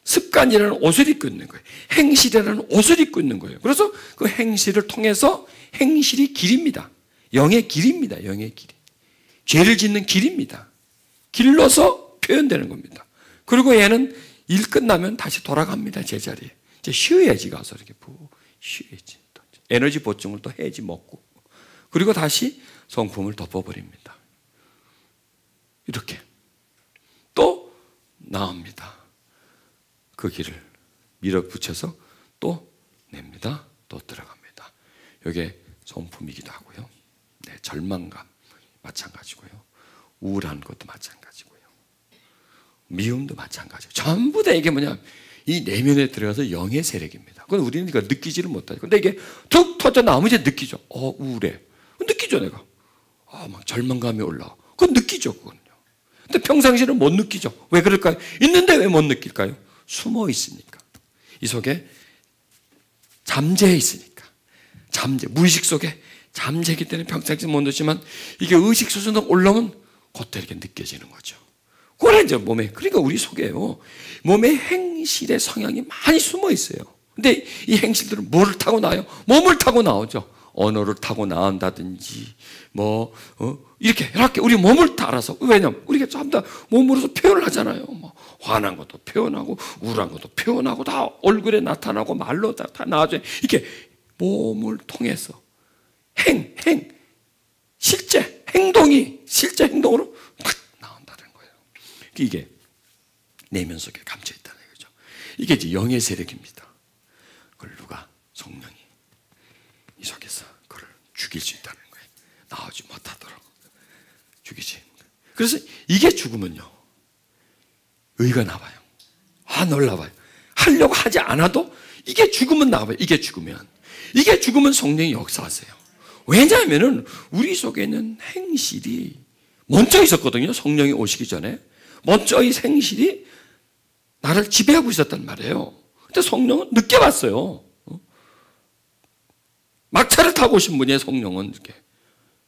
A: 습관이라는 옷을 입고 있는 거예요. 행실이라는 옷을 입고 있는 거예요. 그래서 그 행실을 통해서 행실이 길입니다. 영의 길입니다. 영의 길. 죄를 짓는 길입니다. 길러서 표현되는 겁니다. 그리고 얘는 일 끝나면 다시 돌아갑니다. 제자리에. 이제 쉬어야지 가서 이렇게 쉬어야지. 에너지 보충을 또 해야지 먹고. 그리고 다시 성품을 덮어버립니다. 이렇게. 또 나옵니다. 그 길을 밀어붙여서 또 냅니다. 또 들어갑니다. 이게 성품이기도 하고요. 네, 절망감 마찬가지고요. 우울한 것도 마찬가지고요. 미움도 마찬가지고 전부 다 이게 뭐냐, 이 내면에 들어가서 영의 세력입니다. 그건 우리는 이거 느끼지를 못하죠. 근데 이게 툭 터져 나오면 이제 느끼죠. 우울해. 느끼죠, 내가. 막 절망감이 올라와. 그건 느끼죠, 그건요. 근데 평상시에는 못 느끼죠. 왜 그럴까요? 있는데 왜 못 느낄까요? 숨어 있으니까. 이 속에 잠재해 있으니까. 무의식 속에 잠재기 때문에 평상시에 못 느끼지만 이게 의식 수준으로 올라오면 그때 이렇게 느껴지는 거죠. 그래 이제 몸에, 그러니까 우리 속에요, 몸에 행실의 성향이 많이 숨어 있어요. 근데 이 행실들은 뭐를 타고 나요? 몸을 타고 나오죠. 언어를 타고 나온다든지 이렇게 우리 몸을 따라서. 왜냐면 우리가 전부 다 몸으로서 표현을 하잖아요. 화난 것도 표현하고 우울한 것도 표현하고 다 얼굴에 나타나고 말로 다 나와줘요. 이렇게 몸을 통해서 실제 행동으로 탁 나온다는 거예요. 이게 내면 속에 감춰 있다는 거죠. 이게 이제 영의 세력입니다. 그걸 누가? 성령이 이 속에서 그걸 죽일 수 있다는 거예요. 나오지 못하도록 죽이지. 그래서 이게 죽으면요, 의가 나와요. 놀라워요. 하려고 하지 않아도 이게 죽으면 나와요. 이게 죽으면 성령이 역사하세요. 왜냐하면 우리 속에 있는 행실이 먼저 있었거든요. 성령이 오시기 전에 먼저 이 행실이 나를 지배하고 있었단 말이에요. 근데 성령은 늦게 왔어요. 막차를 타고 오신 분이에요. 성령은 이렇게.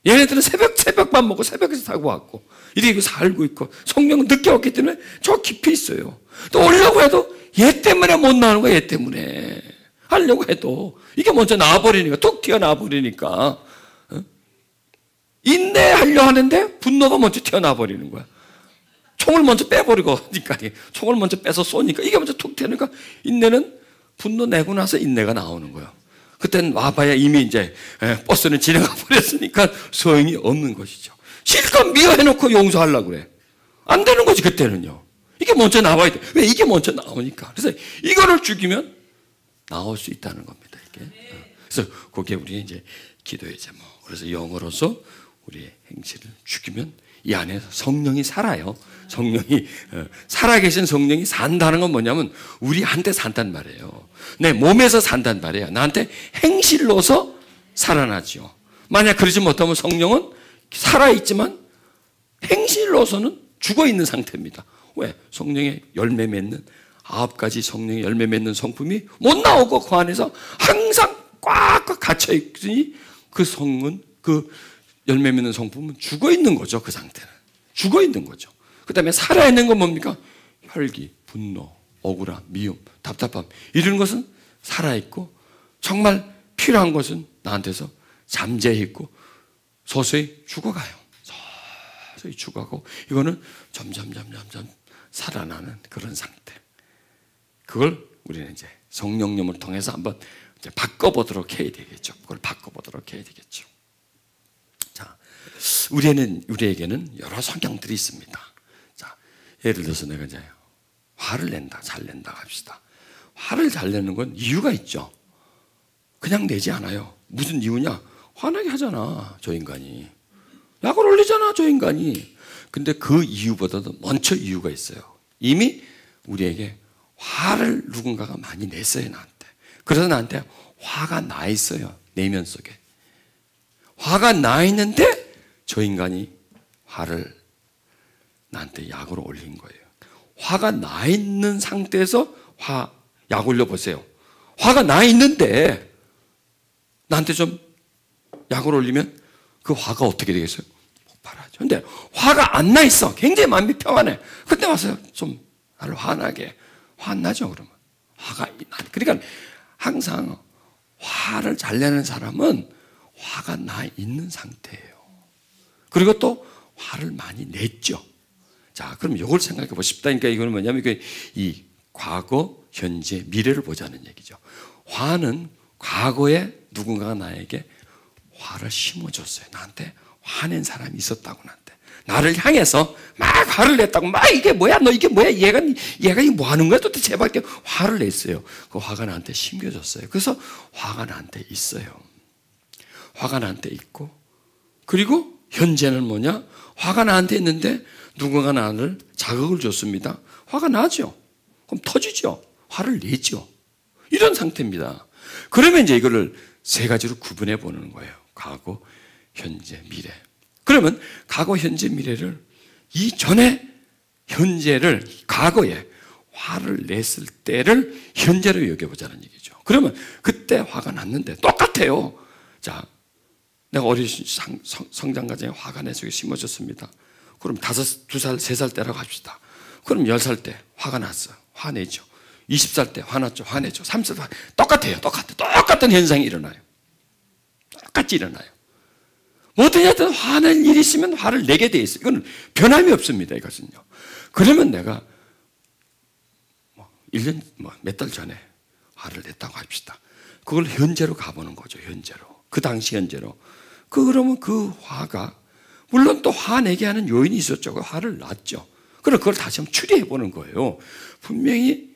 A: 얘네들은 새벽밥 먹고 새벽에서 타고 왔고 이렇게 살고 있고, 성령은 늦게 왔기 때문에 저 깊이 있어요. 또 오려고 해도 얘 때문에 못 나오는 거야. 얘 때문에 하려고 해도 이게 먼저 나와버리니까, 툭 튀어나와버리니까. 인내하려 하는데 분노가 먼저 튀어나와버리는 거야. 총을 먼저 빼버리고 하니까, 총을 먼저 빼서 쏘니까 이게 먼저 툭 튀어나오니까, 인내는 분노 내고 나서 인내가 나오는 거예요. 그때는 와봐야 이미 이제 버스는 지나가 버렸으니까 소용이 없는 것이죠. 실컷 미워해놓고 용서하려고 그래. 안 되는 거지, 그때는요. 이게 먼저 나와야 돼. 왜? 이게 먼저 나오니까. 그래서 이거를 죽이면 나올 수 있다는 겁니다, 이게. 그래서 그게 우리 이제 기도의 제목. 그래서 영으로서 우리의 행실을 죽이면 이 안에 성령이 살아요. 성령이, 살아계신 성령이 산다는 건 뭐냐면 우리한테 산단 말이에요. 내 몸에서 산단 말이에요. 나한테 행실로서 살아나죠. 만약 그러지 못하면 성령은 살아있지만 행실로서는 죽어있는 상태입니다. 왜? 성령의 열매 맺는 9가지 성령의 열매 맺는 성품이 못 나오고 그 안에서 항상 꽉꽉 갇혀있으니 그 성은, 그 열매 맺는 성품은 죽어있는 거죠. 그 상태는 죽어있는 거죠. 그 다음에 살아있는 건 뭡니까? 혈기, 분노, 억울함, 미움, 답답함, 이런 것은 살아있고, 정말 필요한 것은 나한테서 잠재있고 서서히 죽어가요. 서서히 죽어가고, 이거는 점점 살아나는 그런 상태. 그걸 우리는 이제 성령님을 통해서 한번 이제 바꿔보도록 해야 되겠죠. 그걸 바꿔보도록 해야 되겠죠. 자, 우리에게는 여러 성향들이 있습니다. 자, 예를 들어서 내가 이제 화를 낸다, 잘 낸다 합시다. 화를 잘 내는 건 이유가 있죠. 그냥 내지 않아요. 무슨 이유냐? 화나게 하잖아, 저 인간이. 약을 올리잖아, 저 인간이. 근데 그 이유보다도 먼저 이유가 있어요. 이미 우리에게 화를 누군가가 많이 냈어요, 나한테. 그래서 나한테 화가 나 있어요, 내면 속에. 화가 나 있는데 저 인간이 화를 나한테 약으로 올린 거예요. 화가 나 있는 상태에서 약 올려보세요. 화가 나 있는데 나한테 좀 약을 올리면 그 화가 어떻게 되겠어요? 폭발하죠. 근데 화가 안 나 있어. 굉장히 마음이 평안해. 그때 와서 좀 나를 화나게. 화 안 나죠, 그러면. 화가 나. 그러니까 항상 화를 잘 내는 사람은 화가 나 있는 상태예요. 그리고 또 화를 많이 냈죠. 자, 그럼 이걸 생각해 보고 싶다니까. 이거는 뭐냐면 이 과거, 현재, 미래를 보자는 얘기죠. 화는 과거에 누군가가 나에게 화를 심어줬어요. 나한테 화낸 사람이 있었다고. 나를 향해서 막 화를 냈다고. 막 이게 뭐야, 너 이게 뭐야, 얘가 이거 뭐 하는 거야 도대체, 막 이렇게 화를 냈어요. 그 화가 나한테 심겨졌어요. 그래서 화가 나한테 있어요. 화가 나한테 있고, 그리고 현재는 뭐냐? 화가 나한테 있는데 누군가 나를 자극을 줬습니다. 화가 나죠. 그럼 터지죠. 화를 내죠. 이런 상태입니다. 그러면 이제 이거를 세 가지로 구분해 보는 거예요. 과거, 현재, 미래. 그러면 과거, 현재, 미래를 이전에 현재를, 과거에 화를 냈을 때를 현재로 여겨보자는 얘기죠. 그러면 그때 화가 났는데 똑같아요. 자, 내가 어린 성장 과정에 화가 내 속에 심어졌습니다. 그럼 2살, 3살 때라고 합시다. 그럼 10살 때 화가 났어. 화내죠. 20살 때 화났죠. 화내죠. 30살 때 똑같아요. 똑같은 현상이 일어나요. 똑같이 일어나요. 뭐든지 화낼 일이 있으면 화를 내게 돼 있어요. 이건 변함이 없습니다. 이것은요. 그러면 내가 1년, 몇 달 전에 화를 냈다고 합시다. 그걸 현재로 가보는 거죠. 현재로. 그 당시 현재로. 그러면 그 화가, 물론 또 화내게 하는 요인이 있었죠. 그 화를 놨죠. 그럼 그걸 다시 한번 추리해 보는 거예요. 분명히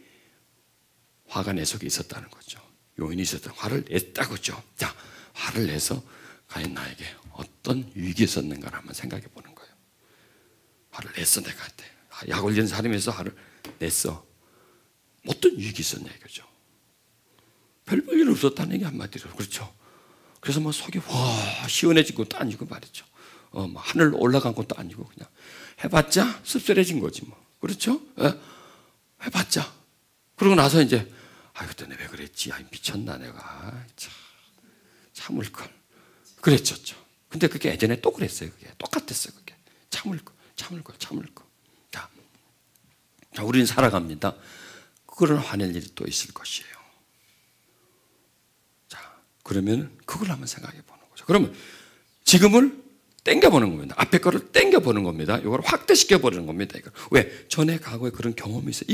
A: 화가 내 속에 있었다는 거죠. 요인이 있었다. 화를 냈다고죠. 자, 화를 내서 과연 나에게 어떤 유익이 있었는가를 한번 생각해 보는 거예요. 화를 냈어, 내가 한테. 약 올리는 사람에서 화를 냈어. 어떤 유익이 있었냐 이거죠. 별 일 없었다는 게 한마디로. 그렇죠. 그래서 뭐 속이 와 시원해진 것도 아니고 말이죠. 하늘 올라간 것도 아니고 그냥 해봤자 씁쓸해진 거지 뭐. 그렇죠? 해봤자. 그러고 나서 이제 그때 내가 왜 그랬지? 미쳤나 내가. 참을 걸. 그랬었죠. 근데 그게 예전에 또 그랬어요. 그게 똑같았어요. 그게 참을 걸. 자, 우리는 살아갑니다. 그런 화낼 일이 또 있을 것이에요. 자, 그러면 그걸 한번 생각해 보는 거죠. 그러면 지금을 땡겨보는 겁니다. 앞에 거를 땡겨보는 겁니다. 이걸 확대시켜 버리는 겁니다. 이걸. 왜? 전에 과거에 그런 경험이 있어요.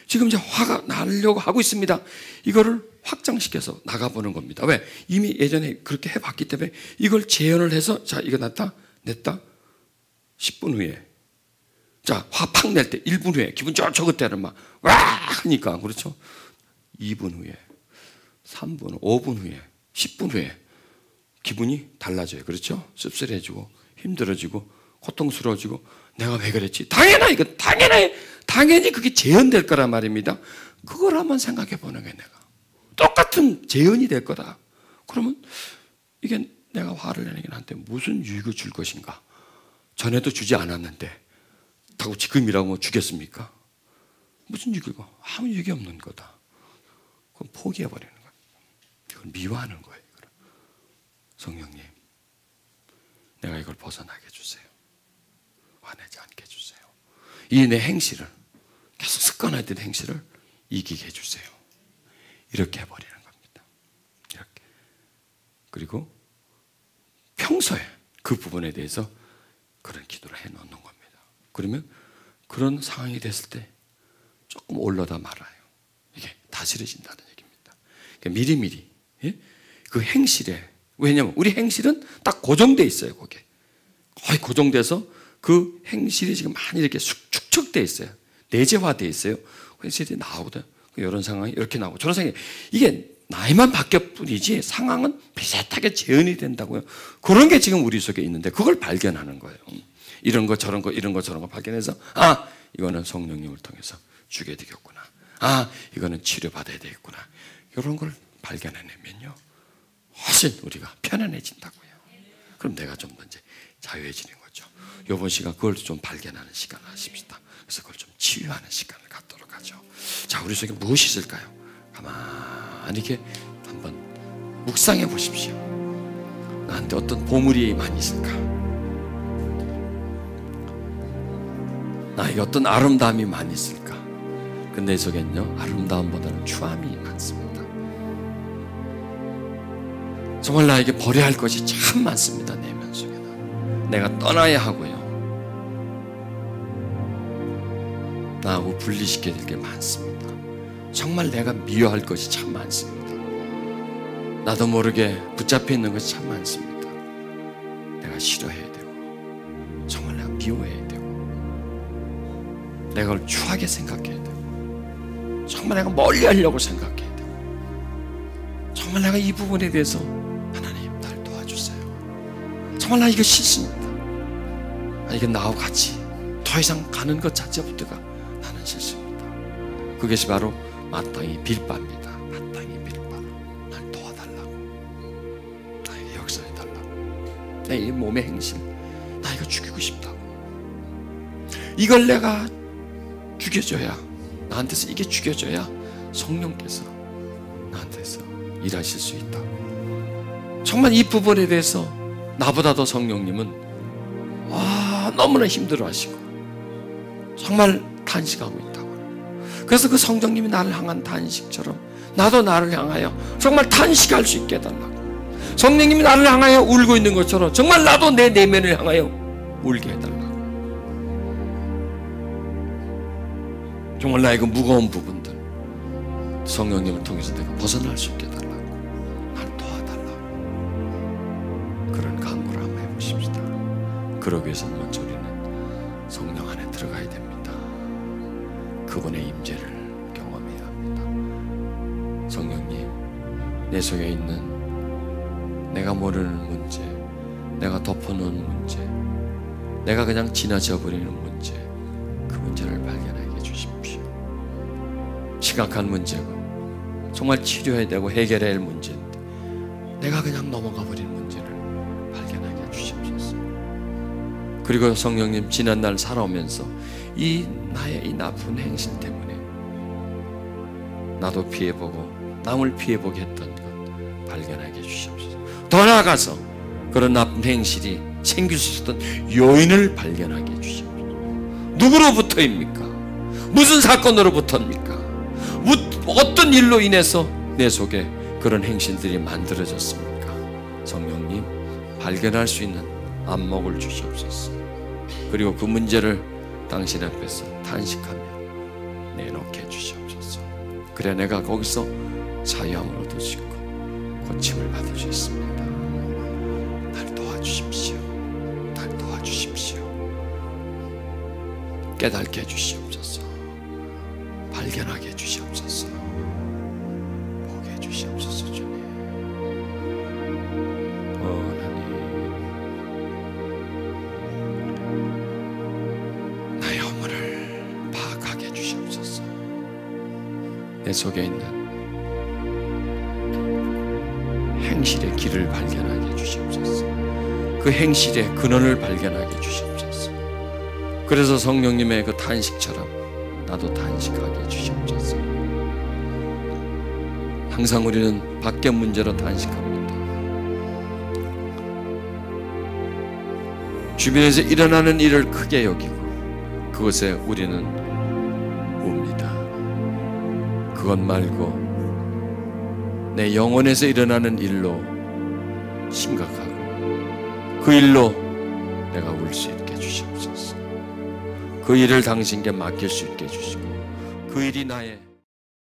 A: 지금 이제 화가 나려고 하고 있습니다. 이거를 확장시켜서 나가보는 겁니다. 왜? 이미 예전에 그렇게 해봤기 때문에 이걸 재현을 해서, 자, 이거 냈다. 10분 후에. 자, 화 팍 낼 때 1분 후에. 기분 좋죠. 그때는 막, 와! 하니까. 그렇죠? 2분 후에. 3분, 5분 후에. 10분 후에. 기분이 달라져요. 그렇죠? 씁쓸해지고, 힘들어지고, 고통스러워지고, 내가 왜 그랬지? 당연히 그게 재현될 거란 말입니다. 그걸 한번 생각해 보는 게 내가. 똑같은 재현이 될 거다. 그러면 이게 내가 화를 내는 게 나한테 무슨 유익을 줄 것인가? 전에도 주지 않았는데, 다고 지금이라고 뭐 주겠습니까? 무슨 유익이고? 아무 유익이 없는 거다. 그럼 포기해버리는 거예요. 이건 미워하는 거예요. 성령님, 내가 이걸 벗어나게 해주세요. 화내지 않게 해주세요. 이 내 행실을, 계속 습관화된 행실을 이기게 해주세요. 이렇게 해버리는 겁니다. 이렇게. 그리고 평소에 그 부분에 대해서 그런 기도를 해놓는 겁니다. 그러면 그런 상황이 됐을 때 조금 올라다 말아요. 이게 다스려진다는 얘기입니다. 그러니까 미리미리 그 행실에, 왜냐하면 우리 행실은 딱 고정되어 있어요. 거기에 거의 고정돼서 그 행실이 지금 많이 이렇게 축적되어 있어요. 내재화되어 있어요. 행실이 나오거든. 이런 상황이 이렇게 나오고 저런 상황이, 이게 나이만 바뀌었 뿐이지 상황은 비슷하게 재현이 된다고요. 그런 게 지금 우리 속에 있는데 그걸 발견하는 거예요. 이런 거 저런 거 이런 거 저런 거 발견해서, 이거는 성령님을 통해서 주게 되겠구나. 이거는 치료받아야 되겠구나. 이런 걸 발견해내면요, 훨씬 우리가 편안해진다고요. 그럼 내가 좀 더 이제 자유해지는 거죠. 이번 시간 그걸 좀 발견하는 시간을 하십시다. 그래서 그걸 좀 치유하는 시간을 갖도록 하죠. 자, 우리 속에 무엇이 있을까요? 가만히 이렇게 한번 묵상해 보십시오. 나한테 어떤 보물이 많이 있을까? 나에게 어떤 아름다움이 많이 있을까? 근데 내 속엔요, 아름다움보다는 추함이 많습니다. 정말 나에게 버려야 할 것이 참 많습니다. 내면 속에는 내가 떠나야 하고요, 나하고 분리시켜야 될 게 많습니다. 정말 내가 미워할 것이 참 많습니다. 나도 모르게 붙잡혀 있는 것이 참 많습니다. 내가 싫어해야 되고, 정말 내가 미워해야 되고, 내가 그걸 추하게 생각해야 되고, 정말 내가 멀리 하려고 생각해야 되고, 정말 내가 이 부분에 대해서 하나님 날 도와주세요. 정말 나 이거 싫습니다. 이게 나하고 같이 더 이상 가는 것 자체부터가 나는 싫습니다. 그것이 바로 마땅히 빌바입니다. 마땅히 빌바. 날 도와달라고, 나에게 역사해달라고, 내 이 몸의 행실 나 이거 죽이고 싶다고, 이걸 내가 죽여줘야, 나한테서 이게 죽여줘야 성령께서 나한테서 일하실 수 있다고. 정말 이 부분에 대해서 나보다도 성령님은 너무나 힘들어하시고 정말 탄식하고 있다고. 그래서 그 성령님이 나를 향한 탄식처럼 나도 나를 향하여 정말 탄식할 수 있게 해달라고. 성령님이 나를 향하여 울고 있는 것처럼 정말 나도 내 내면을 향하여 울게 해달라고. 정말 나의 그 무거운 부분들 성령님을 통해서 내가 벗어날 수 있게 해달라고, 날 도와달라고, 그런 간구를 한번 해보십시다. 그러기 위해서는 먼저 우리는 성령 안에 들어가야 됩니다. 그분의 임재를 경험해야 합니다. 성령님, 내 속에 있는 내가 모르는 문제, 내가 덮어놓은 문제, 내가 그냥 지나쳐 버리는 문제, 그 문제를 발견하게 해주십시오. 심각한 문제고 정말 치료해야 되고 해결해야 할 문제인데 내가 그냥 넘어가 버린 문제를 발견하게 해주십시오. 그리고 성령님, 지난날 살아오면서 이 나의 이 나쁜 행실 때문에 나도 피해보고 남을 피해보게 했던 것 발견하게 해주시옵소서. 더 나아가서 그런 나쁜 행실이 생길 수 있었던 요인을 발견하게 해주시옵소서. 누구로부터입니까? 무슨 사건으로부터입니까? 어떤 일로 인해서 내 속에 그런 행실들이 만들어졌습니까? 성령님, 발견할 수 있는 안목을 주시옵소서. 그리고 그 문제를 당신 앞에서 탄식하며 내놓게 해주시옵소서. 그래 내가 거기서 자유함을 얻을 수 있고 고침을 받을 수 있습니다. 날 도와주십시오. 날 도와주십시오. 깨닫게 해주시옵소서. 발견하게 해주시옵소서. 보게 해주시옵소서. 주님, 하나님, 나의 허물을 파악하게 해주시옵소서. 내 속에 있는 행실의 길을 발견하게 해주시옵소서. 그 행실의 근원을 발견하게 해주시옵소서. 그래서 성령님의 그 탄식처럼 나도 탄식하게 해주시옵소서. 항상 우리는 밖의 문제로 탄식합니다. 주변에서 일어나는 일을 크게 여기고 그것에 우리는 웁니다. 그것 말고 내 영혼에서 일어나는 일로 심각하고 그 일로 내가 울 수 있게 해주시옵소서. 그 일을 당신께 맡길 수 있게 해주시고 그 일이 나의